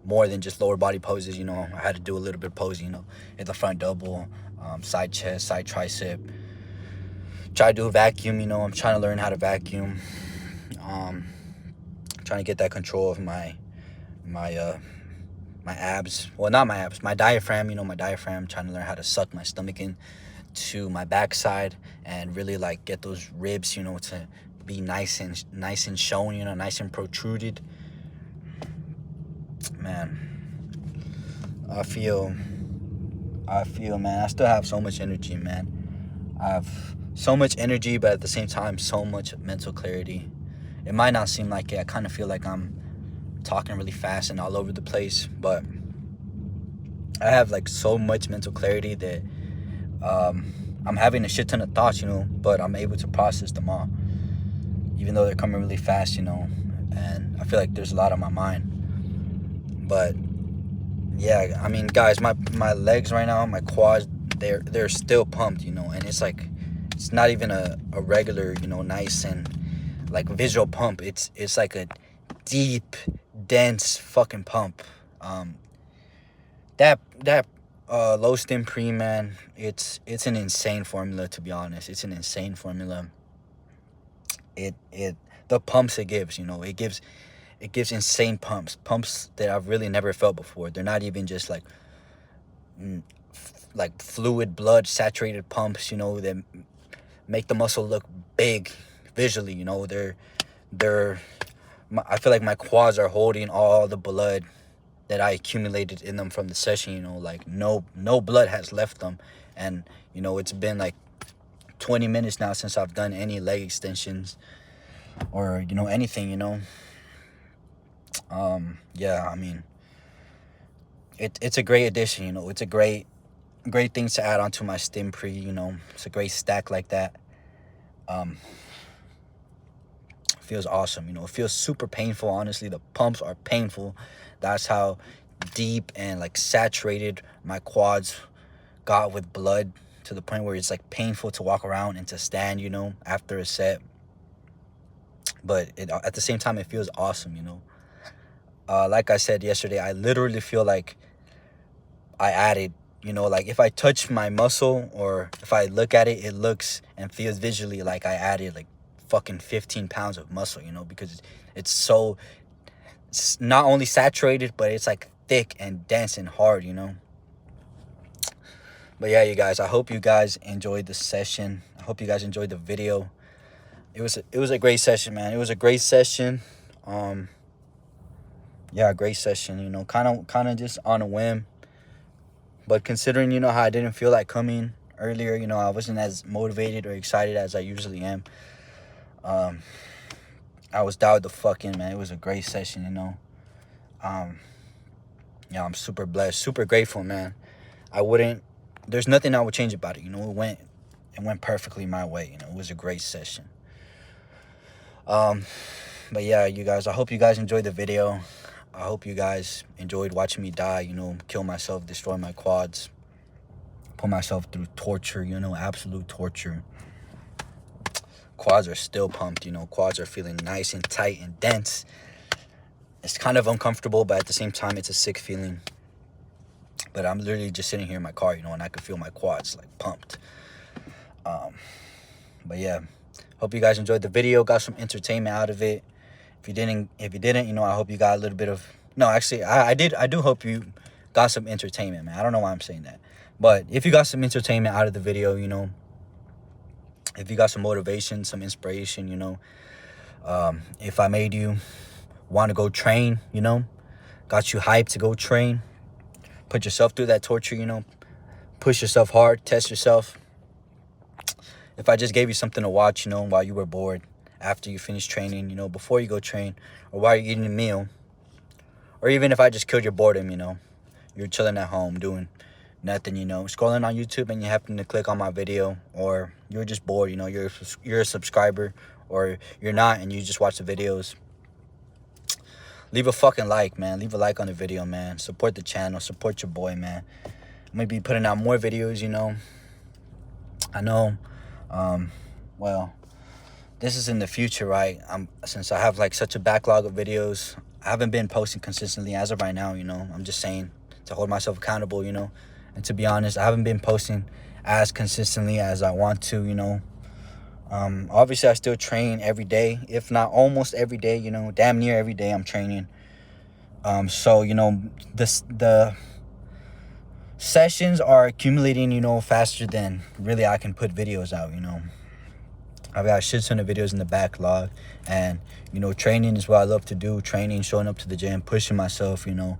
more than just lower body poses. You know, I had to do a little bit of posing. You know, hit the front double, side chest, side tricep. Try to do a vacuum. You know, I'm trying to learn how to vacuum. Trying to get that control of my abs. Well, not my abs, my diaphragm. You know, my diaphragm. Trying to learn how to suck my stomach in to my backside and really like get those ribs, you know, to be nice and shown, you know, nice and protruded. Man, I feel, man, I still have so much energy, man. I have so much energy, but at the same time, so much mental clarity. It might not seem like it. I kind of feel like I'm talking really fast and all over the place, but I have like so much mental clarity that I'm having a shit ton of thoughts, you know, but I'm able to process them all, even though they're coming really fast, you know, and I feel like there's a lot on my mind. But yeah, I mean, guys, my legs right now, my quads, they're still pumped, you know, and it's like, it's not even a regular, you know, nice and like visual pump. It's like a deep, dense fucking pump. That low stim pre, man, it's an insane formula, to be honest. It's an insane formula. It the pumps it gives, you know, it gives insane pumps that I've really never felt before. They're not even just like fluid blood saturated pumps, you know, that make the muscle look big visually, you know. I feel like my quads are holding all the blood that I accumulated in them from the session, you know, like no blood has left them. And, you know, it's been like 20 minutes now since I've done any leg extensions or, you know, anything, you know. Yeah, I mean, it's a great addition, you know. It's a great thing to add onto my stim pre, you know. It's a great stack like that. Feels awesome, you know. It feels super painful, honestly. The pumps are painful. That's how deep and like saturated my quads got with blood, to the point where it's like painful to walk around and to stand, you know, after a set. But at the same time, it feels awesome, you know. Like I said yesterday, I literally feel like I added, you know, like if I touch my muscle or if I look at it, it looks and feels visually like I added like fucking 15 pounds of muscle, you know, because it's not only saturated, but it's like thick and dense and hard, you know. But yeah, you guys, I hope you guys enjoyed the session. I hope you guys enjoyed the video. It was a great session, man. It was a great session. Yeah, great session, you know, kind of just on a whim. But considering, you know, how I didn't feel like coming earlier, you know, I wasn't as motivated or excited as I usually am. I was dialed the fuck in, man. It was a great session, you know. Yeah, I'm super blessed, super grateful, man. There's nothing I would change about it, you know. It went perfectly my way, you know. It was a great session. But yeah, you guys, I hope you guys enjoyed the video. I hope you guys enjoyed watching me die, you know, kill myself, destroy my quads, put myself through torture, you know, absolute torture. Quads are still pumped, you know. Quads are feeling nice and tight and dense. It's kind of uncomfortable, but at the same time, it's a sick feeling. But I'm literally just sitting here in my car, you know, and I can feel my quads like pumped. But yeah, hope you guys enjoyed the video, got some entertainment out of it. If you didn't, you know, I hope you got a little bit of, no, actually, I do hope you got some entertainment, man. I don't know why I'm saying that. But if you got some entertainment out of the video, you know, if you got some motivation, some inspiration, you know, if I made you want to go train, you know, got you hyped to go train, put yourself through that torture, you know, push yourself hard, test yourself. If I just gave you something to watch, you know, while you were bored, after you finish training, you know, before you go train, or while you're eating a meal, or even if I just killed your boredom, you know, you're chilling at home doing nothing, you know, scrolling on YouTube and you happen to click on my video, or you're just bored, you know, you're a subscriber, or you're not and you just watch the videos, leave a fucking like, man. Leave a like on the video, man. Support the channel, support your boy, man. I'm gonna be putting out more videos, you know. I know, well, this is in the future, right? Since I have like such a backlog of videos, I haven't been posting consistently as of right now, you know. I'm just saying to hold myself accountable, you know. And to be honest, I haven't been posting as consistently as I want to, you know. Obviously I still train every day, if not almost every day, you know, damn near every day I'm training. So, you know, the sessions are accumulating, you know, faster than really I can put videos out, you know. I've got a shit ton of videos in the backlog. And, you know, training is what I love to do. Training, showing up to the gym, pushing myself, you know,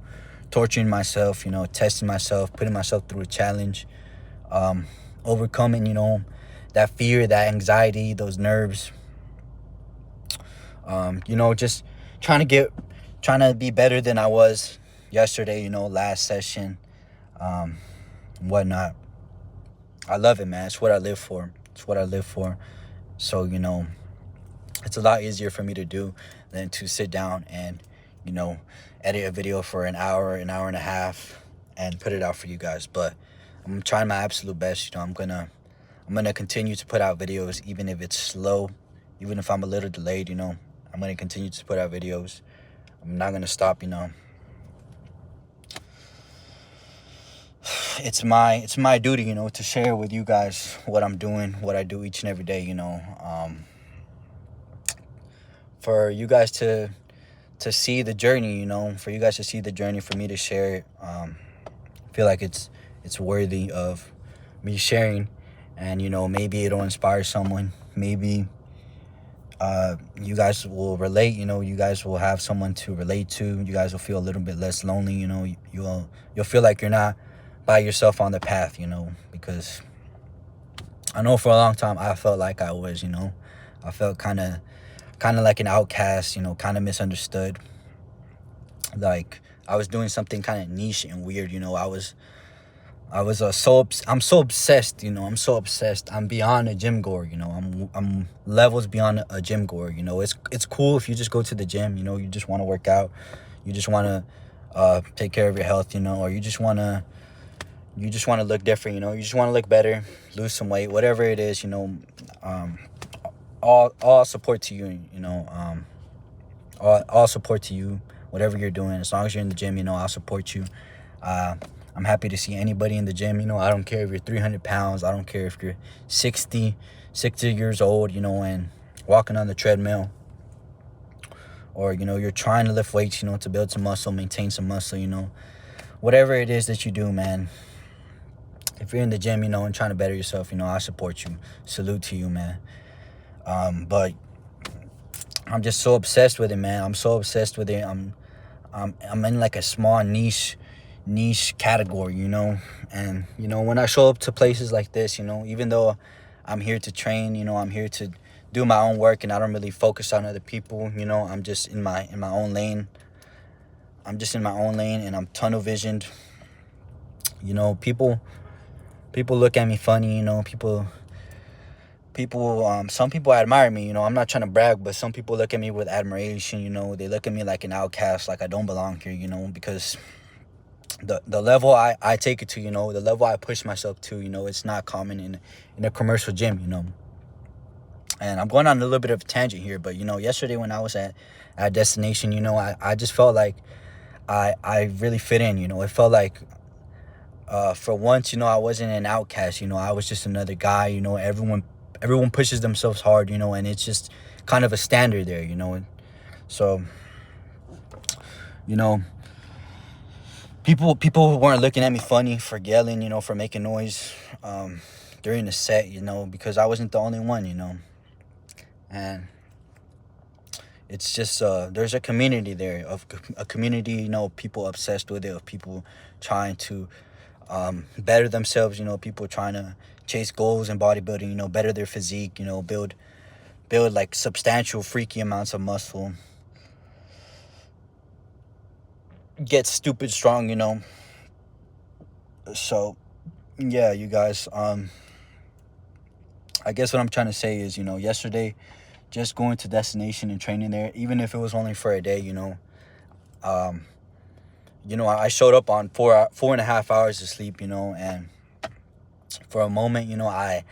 torturing myself, you know, testing myself, putting myself through a challenge, overcoming, you know, that fear, that anxiety, those nerves. You know, just trying to be better than I was yesterday, you know, last session, whatnot. I love it, man. It's what I live for. It's what I live for. So, you know, it's a lot easier for me to do than to sit down and, you know, edit a video for an hour and a half and put it out for you guys. But I'm trying my absolute best. You know, I'm gonna continue to put out videos, even if it's slow, even if I'm a little delayed. You know, I'm gonna continue to put out videos. I'm not gonna stop. You know, it's my duty, you know, to share with you guys what I'm doing, what I do each and every day. You know, for you guys to see the journey, you know, for you guys to see the journey, for me to share it. I feel like it's worthy of me sharing, and, you know, maybe it'll inspire someone. Maybe you guys will relate, you know, you guys will have someone to relate to. You guys will feel a little bit less lonely, you know. You'll feel like you're not by yourself on the path, you know, because I know for a long time I felt like I was, you know. I felt kind of like an outcast, you know, kind of misunderstood. Like I was doing something kind of niche and weird, you know. I'm so obsessed, you know. I'm so obsessed. I'm beyond a gym goer, you know. I'm levels beyond a gym goer, you know. It's cool if you just go to the gym, you know. You just want to work out, you just want to take care of your health, you know, or you just want to look different, you know. You just want to look better, lose some weight, whatever it is, you know. All support to you, you know. All support to you, whatever you're doing. As long as you're in the gym, you know, I'll support you. I'm happy to see anybody in the gym, you know. I don't care if you're 300 pounds. I don't care if you're 60 years old, you know, and walking on the treadmill. Or, you know, you're trying to lift weights, you know, to build some muscle, maintain some muscle, you know. Whatever it is that you do, man. If you're in the gym, you know, and trying to better yourself, you know, I support you. Salute to you, man. But I'm just so obsessed with it, man. I'm so obsessed with it. I'm in like a small niche category, you know. And, you know, when I show up to places like this, you know, even though I'm here to train, you know, I'm here to do my own work, and I don't really focus on other people, you know. I'm just in my own lane. And I'm tunnel visioned. You know, people look at me funny, you know. Some people admire me, you know. I'm not trying to brag, but some people look at me with admiration, you know. They look at me like an outcast, like I don't belong here, you know, because the level I take it to, you know, the level I push myself to, you know, it's not common in a commercial gym, you know. And I'm going on a little bit of a tangent here, but, you know, yesterday when I was at Destination, you know, I just felt like I really fit in, you know. It felt like for once, you know, I wasn't an outcast, you know. I was just another guy, you know. Everyone pushes themselves hard, you know, and it's just kind of a standard there, you know. So, you know, people weren't looking at me funny for yelling, you know, for making noise during the set, you know, because I wasn't the only one, you know. And it's just there's a community there, of a community, you know, people obsessed with it, of people trying to better themselves, you know, people trying to chase goals in bodybuilding, you know, better their physique, you know, build like substantial freaky amounts of muscle, get stupid strong, you know. So yeah, you guys, I guess what I'm trying to say is, you know, yesterday, just going to Destination and training there, even if it was only for a day, you know, I showed up on 4.5 hours of sleep, you know. And for a moment, you know, I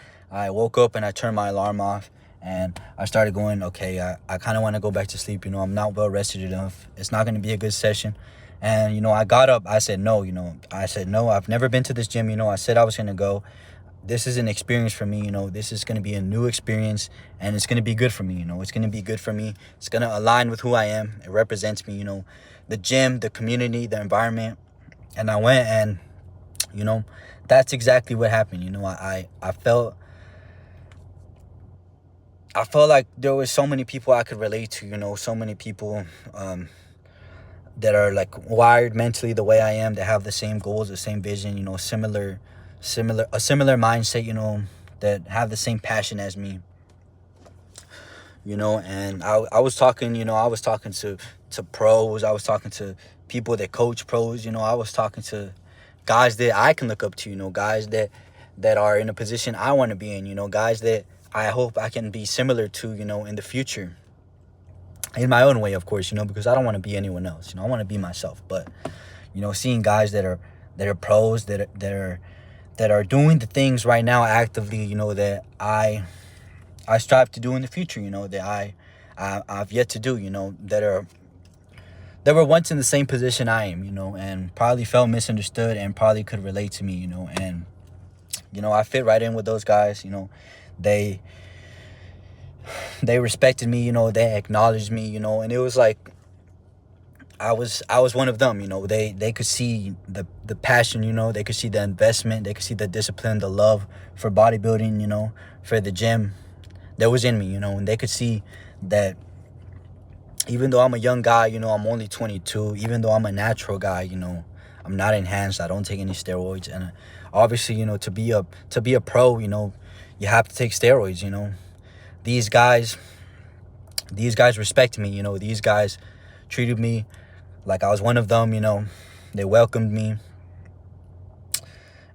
woke up and I turned my alarm off, and I started going, okay, I kind of want to go back to sleep, you know. I'm not well rested enough. It's not going to be a good session. And, you know, I got up. I said no, you know. I said no. I've never been to this gym, you know. I said I was going to go. This is an experience for me, you know. This is going to be a new experience, and it's going to be good for me, you know. It's going to be good for me. It's going to align with who I am. It represents me, you know, the gym, the community, the environment. And I went, and, you know, that's exactly what happened. You know, I felt I felt like there was so many people I could relate to, so many people that are like wired mentally the way I am, that have the same goals, the same vision, a similar mindset, that have the same passion as me, and I was talking, to pros, I was talking to people that coach pros, I was talking to guys that I can look up to, guys that are in a position I want to be in, guys that I hope I can be similar to, in the future. In my own way, of course, because I don't want to be anyone else. I want to be myself. But, seeing guys that are pros, that are doing the things right now actively, that I strive to do in the future, that I've yet to do, that were once in the same position I am, and probably felt misunderstood and probably could relate to me, and I fit right in with those guys. They they respected me, they acknowledged me, and it was like I was one of them. They could see the passion, they could see the investment, they could see the discipline, the love for bodybuilding, for the gym that was in me, and they could see that even though I'm a young guy, I'm only 22, even though I'm a natural guy, I'm not enhanced, I don't take any steroids, and obviously, to be a pro, you have to take steroids. These guys these guys respect me, these guys treated me like I was one of them, they welcomed me,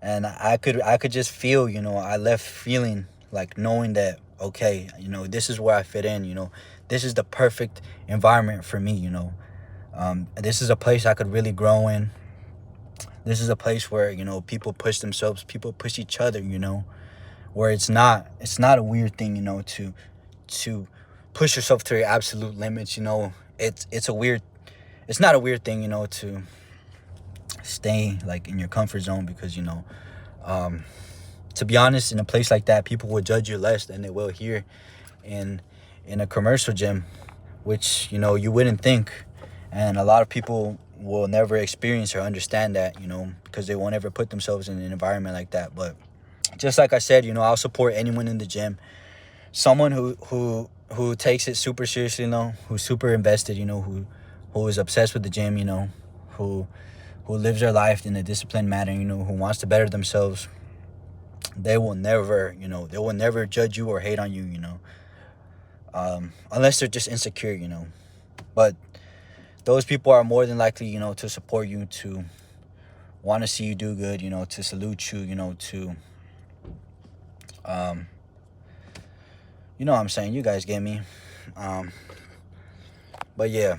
and I could just feel, I left feeling like knowing that, okay, this is where I fit in, this is the perfect environment for me, this is a place I could really grow in. This is a place where, people push themselves, people push each other, where it's not a weird thing, to push yourself to your absolute limits. It's not a weird thing, to stay like in your comfort zone, because to be honest, in a place like that, people will judge you less than they will here in a commercial gym, which you wouldn't think. And a lot of people will never experience or understand that, because they won't ever put themselves in an environment like that. But just like I said, I'll support anyone in the gym, someone who takes it super seriously, who's super invested, who is obsessed with the gym, who lives their life in a disciplined manner, who wants to better themselves. They will never judge you or hate on you, unless they're just insecure, But those people are more than likely, to support you, to want to see you do good, to salute you, to you know what I'm saying, you guys get me. But yeah,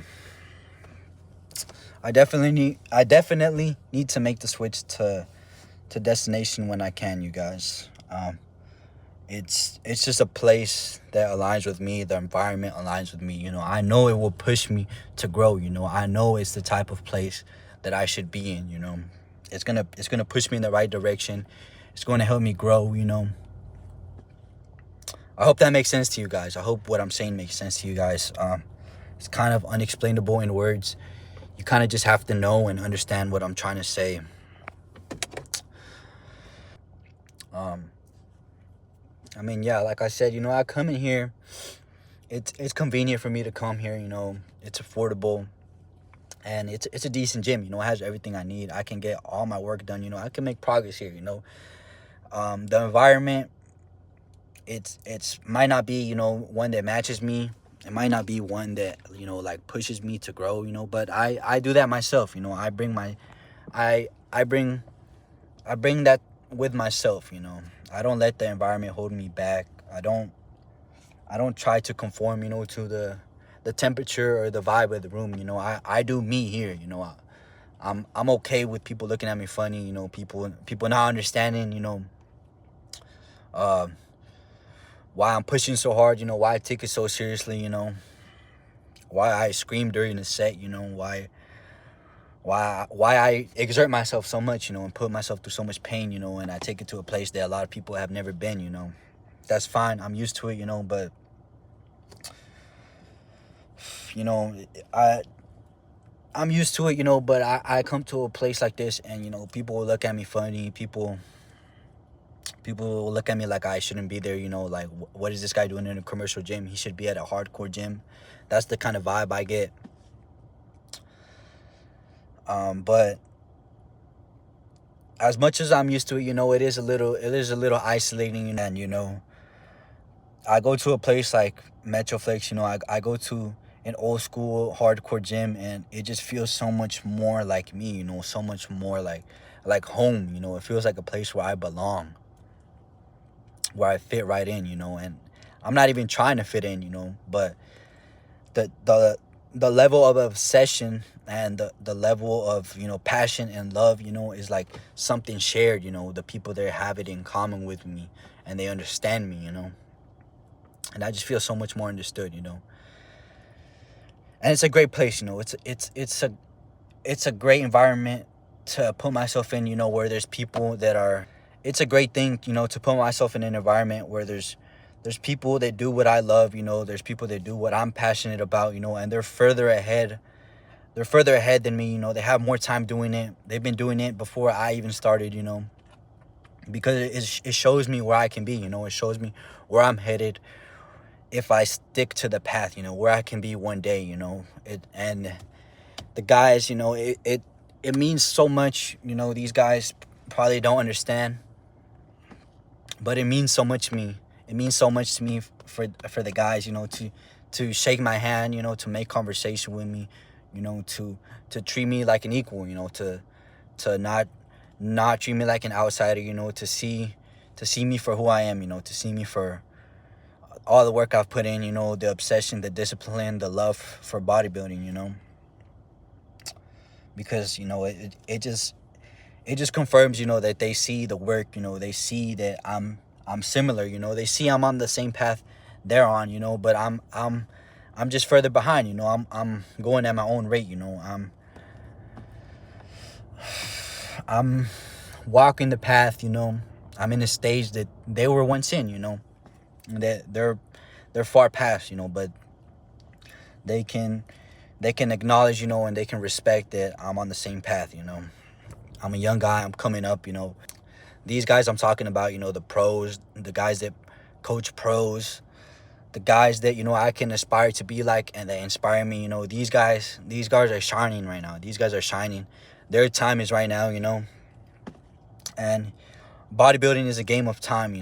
I definitely need to make the switch to destination when I can, you guys. It's just a place that aligns with me, the environment aligns with me, I know it will push me to grow, I know it's the type of place that I should be in, it's gonna push me in the right direction, it's going to help me grow, I hope that makes sense to you guys. I hope what I'm saying makes sense to you guys. It's kind of unexplainable in words. You kind of just have to know and understand what I'm trying to say. I mean, yeah, like I said, I come in here. It's convenient for me to come here. It's affordable, and it's a decent gym. It has everything I need. I can get all my work done. I can make progress here. The environment. It's might not be one that matches me. It might not be one that like pushes me to grow. But I do that myself. I bring my I bring that with myself. I don't let the environment hold me back. I don't try to conform, to the temperature or the vibe of the room. I do me here. I'm okay with people looking at me funny. People not understanding. Why I'm pushing so hard. Why I take it so seriously. Why I scream during the set. Why I exert myself so much. And put myself through so much pain. And I take it to a place that a lot of people have never been. That's fine. I'm used to it. But I'm used to it, but I come to a place like this, and people will look at me funny. People People will look at me like I shouldn't be there, like, what is this guy doing in a commercial gym? He should be at a hardcore gym. That's the kind of vibe I get. But as much as I'm used to it, it is a little isolating. And, I go to a place like Metroflex, I go to an old school hardcore gym, and it just feels so much more like me, so much more like home. It feels like a place where I belong, where I fit right in, and I'm not even trying to fit in, but the level of obsession and the level of passion and love is like something shared. The people there have it in common with me, and they understand me, and I just feel so much more understood. And it's a great place. It's a great environment to put myself in, where there's people that are. It's a great thing, to put myself in an environment where there's people that do what I love. There's people that do what I'm passionate about. And they're further ahead. They're further ahead than me. They have more time doing it. They've been doing it before I even started. Because it shows me where I can be. It shows me where I'm headed if I stick to the path. Where I can be one day. And the guys. It means so much. These guys probably don't understand, but it means so much to me. It means so much to me for the guys, to shake my hand, to make conversation with me, to treat me like an equal, to not treat me like an outsider, to see me for who I am, to see me for all the work I've put in, the obsession, the discipline, the love for bodybuilding, because it just confirms, that they see the work, they see that I'm similar, they see I'm on the same path they're on, but I'm just further behind, I'm going at my own rate, I'm walking the path, I'm in a stage that they were once in, that they're far past, but they can acknowledge, and they can respect that I'm on the same path, I'm a young guy, I'm coming up, These guys I'm talking about, the pros, the guys that coach pros, the guys that, I can aspire to be like and that inspire me, these guys are shining right now. These guys are shining. Their time is right now, And bodybuilding is a game of time,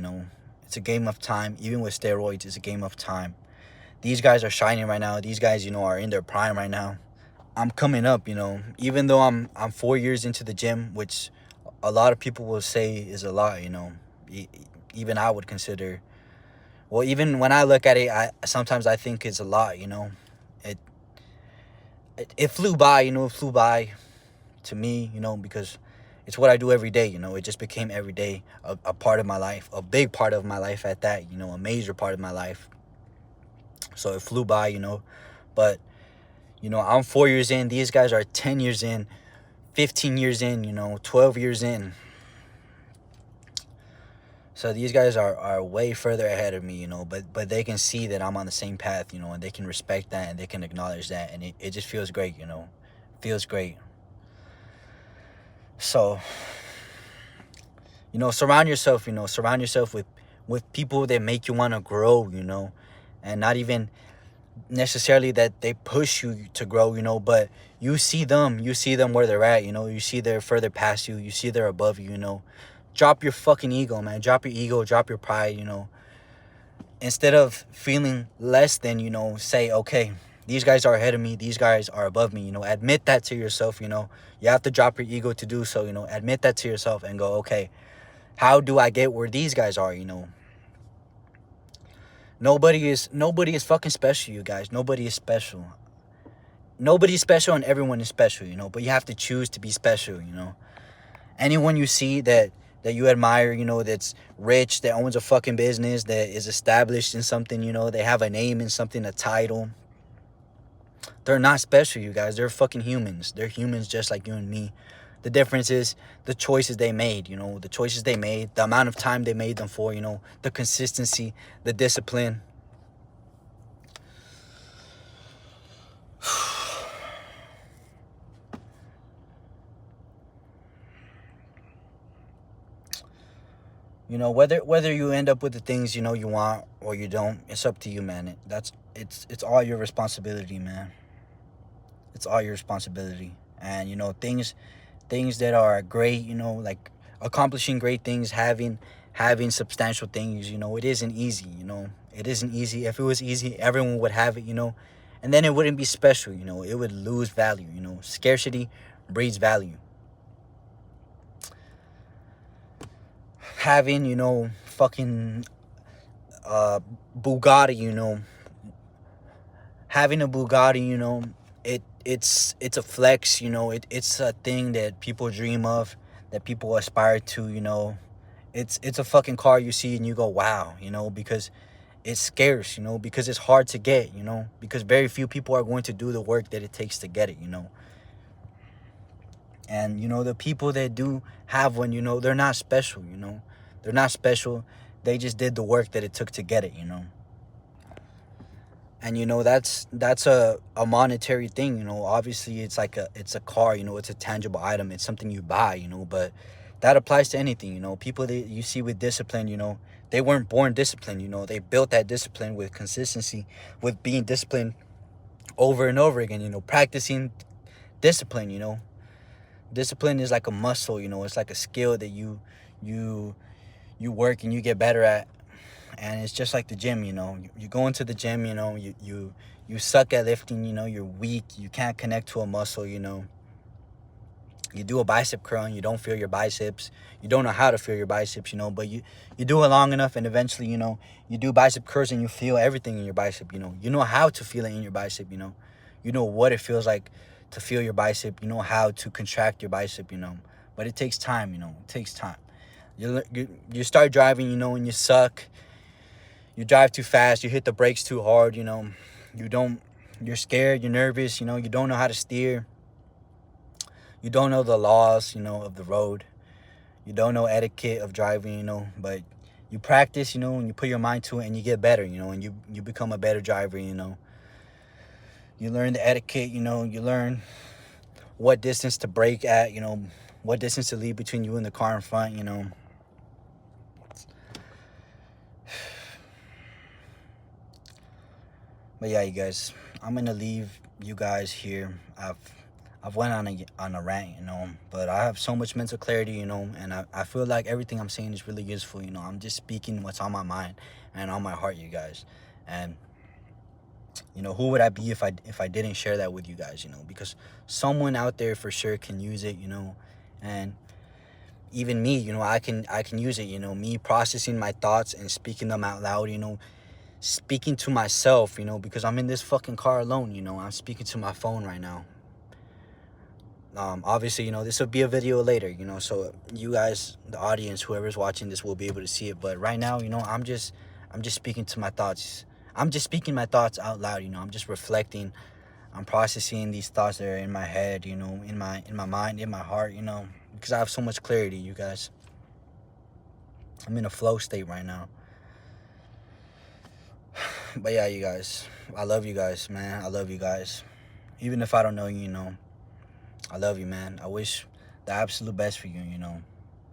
It's a game of time. Even with steroids, it's a game of time. These guys are shining right now. These guys, are in their prime right now. I'm coming up, even though I'm 4 years into the gym, which a lot of people will say is a lot, even I would consider. Well, even when I look at it, sometimes I think it's a lot, It it flew by, it flew by to me, because it's what I do every day, It just became every day a part of my life, a big part of my life at that, a major part of my life. So it flew by, But, I'm 4 years in. These guys are 10 years in, 15 years in, 12 years in. So these guys are way further ahead of me, but they can see that I'm on the same path, and they can respect that and they can acknowledge that. And it just feels great, feels great. So, surround yourself with people that make you want to grow, and not even necessarily that they push you to grow, but you see them where they're at, you see they're further past you, you see they're above you, Drop your fucking ego, man. Drop your ego, drop your pride, Instead of feeling less than, say, okay, these guys are ahead of me, these guys are above me, Admit that to yourself, You have to drop your ego to do so, Admit that to yourself and go, okay, how do I get where these guys are, Nobody is fucking special, you guys. Nobody is special. Nobody's special and everyone is special, But you have to choose to be special, Anyone you see that you admire, that's rich, that owns a fucking business, that is established in something, they have a name in something, a title. They're not special, you guys. They're fucking humans. They're humans just like you and me. The difference is the choices they made, the choices they made, the amount of time they made them for, the consistency, the discipline. You know, whether you end up with the things, you know, you want or you don't, it's up to you, man. It's all your responsibility, man. It's all your responsibility. And, you know, things that are great, you know, like accomplishing great things, having substantial things, you know, it isn't easy, you know. It isn't easy. If it was easy, everyone would have it, you know. And then it wouldn't be special, you know. It would lose value, you know. Scarcity breeds value. Having, you know, fucking Bugatti, you know, having a Bugatti, you know, it's a flex, you know. It's a thing that people dream of, that people aspire to, you know. It's a fucking car you see and you go, wow, you know, because it's scarce, you know, because it's hard to get, you know, because very few people are going to do the work that it takes to get it, you know. And, you know, the people that do have one, you know, they're not special, you know. They're not special. They just did the work that it took to get it, you know. And, you know, that's a monetary thing, you know. Obviously, it's a car, you know. It's a tangible item. It's something you buy, you know. But that applies to anything, you know. People that you see with discipline, you know, they weren't born disciplined, you know. They built that discipline with consistency, with being disciplined over and over again, you know, practicing discipline, you know. Discipline is like a muscle, you know. It's like a skill that you you work and you get better at. And it's just like the gym, you know. You go into the gym, you know, you suck at lifting, you know, you're weak, you can't connect to a muscle, you know. You do a bicep curl and you don't feel your biceps. You don't know how to feel your biceps, you know, but you do it long enough and eventually, you know, you do bicep curls and you feel everything in your bicep, you know. You know how to feel it in your bicep, you know. You know what it feels like to feel your bicep. You know how to contract your bicep, you know. But it takes time, you know. It takes time. You start driving, you know, and you suck. You drive too fast. You hit the brakes too hard, you know. You're scared. You're nervous, you know. You don't know how to steer. You don't know the laws, you know, of the road. You don't know etiquette of driving, you know. But you practice, you know, and you put your mind to it and you get better, you know. And you become a better driver, you know. You learn the etiquette, you know. You learn what distance to brake at, you know. What distance to leave between you and the car in front, you know. But yeah, you guys, I'm gonna leave you guys here. I've went on a rant, you know, but I have so much mental clarity, you know, and I feel like everything I'm saying is really useful, you know. I'm just speaking what's on my mind and on my heart, you guys. And you know, who would I be if I didn't share that with you guys, you know, because someone out there for sure can use it, you know. And even me, you know, I can use it, you know, me processing my thoughts and speaking them out loud, you know, speaking to myself, you know, because I'm in this fucking car alone, you know. I'm speaking to my phone right now. Obviously, you know, this will be a video later, you know, so you guys, the audience, whoever's watching this will be able to see it. But right now, you know, I'm just speaking to my thoughts. I'm just speaking my thoughts out loud, you know. I'm just reflecting. I'm processing these thoughts that are in my head, you know, in my mind, in my heart, you know, because I have so much clarity, you guys. I'm in a flow state right now. But yeah, you guys, I love you guys, man. I love you guys. Even if I don't know you, you know, I love you, man. I wish the absolute best for you, you know,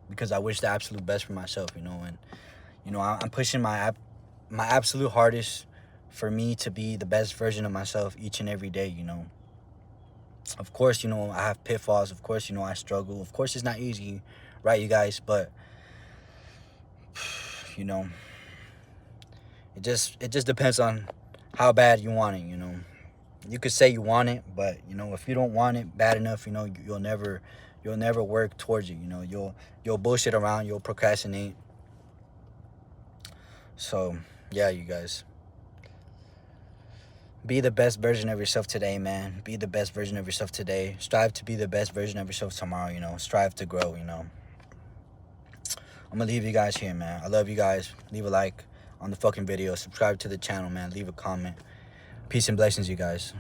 because I wish the absolute best for myself, you know. And, you know, I'm pushing my absolute hardest for me to be the best version of myself each and every day, you know. Of course, you know, I have pitfalls. Of course, you know, I struggle. Of course, it's not easy, right, you guys? But, you know, it just depends on how bad you want it, you know. You could say you want it, but, you know, if you don't want it bad enough, you know, you'll never work towards it, you know. You'll bullshit around, you'll procrastinate. So, yeah, you guys. Be the best version of yourself today, man. Be the best version of yourself today. Strive to be the best version of yourself tomorrow, you know. Strive to grow, you know. I'm gonna leave you guys here, man. I love you guys. Leave a like on the fucking video. Subscribe to the channel, man. Leave a comment. Peace and blessings, you guys.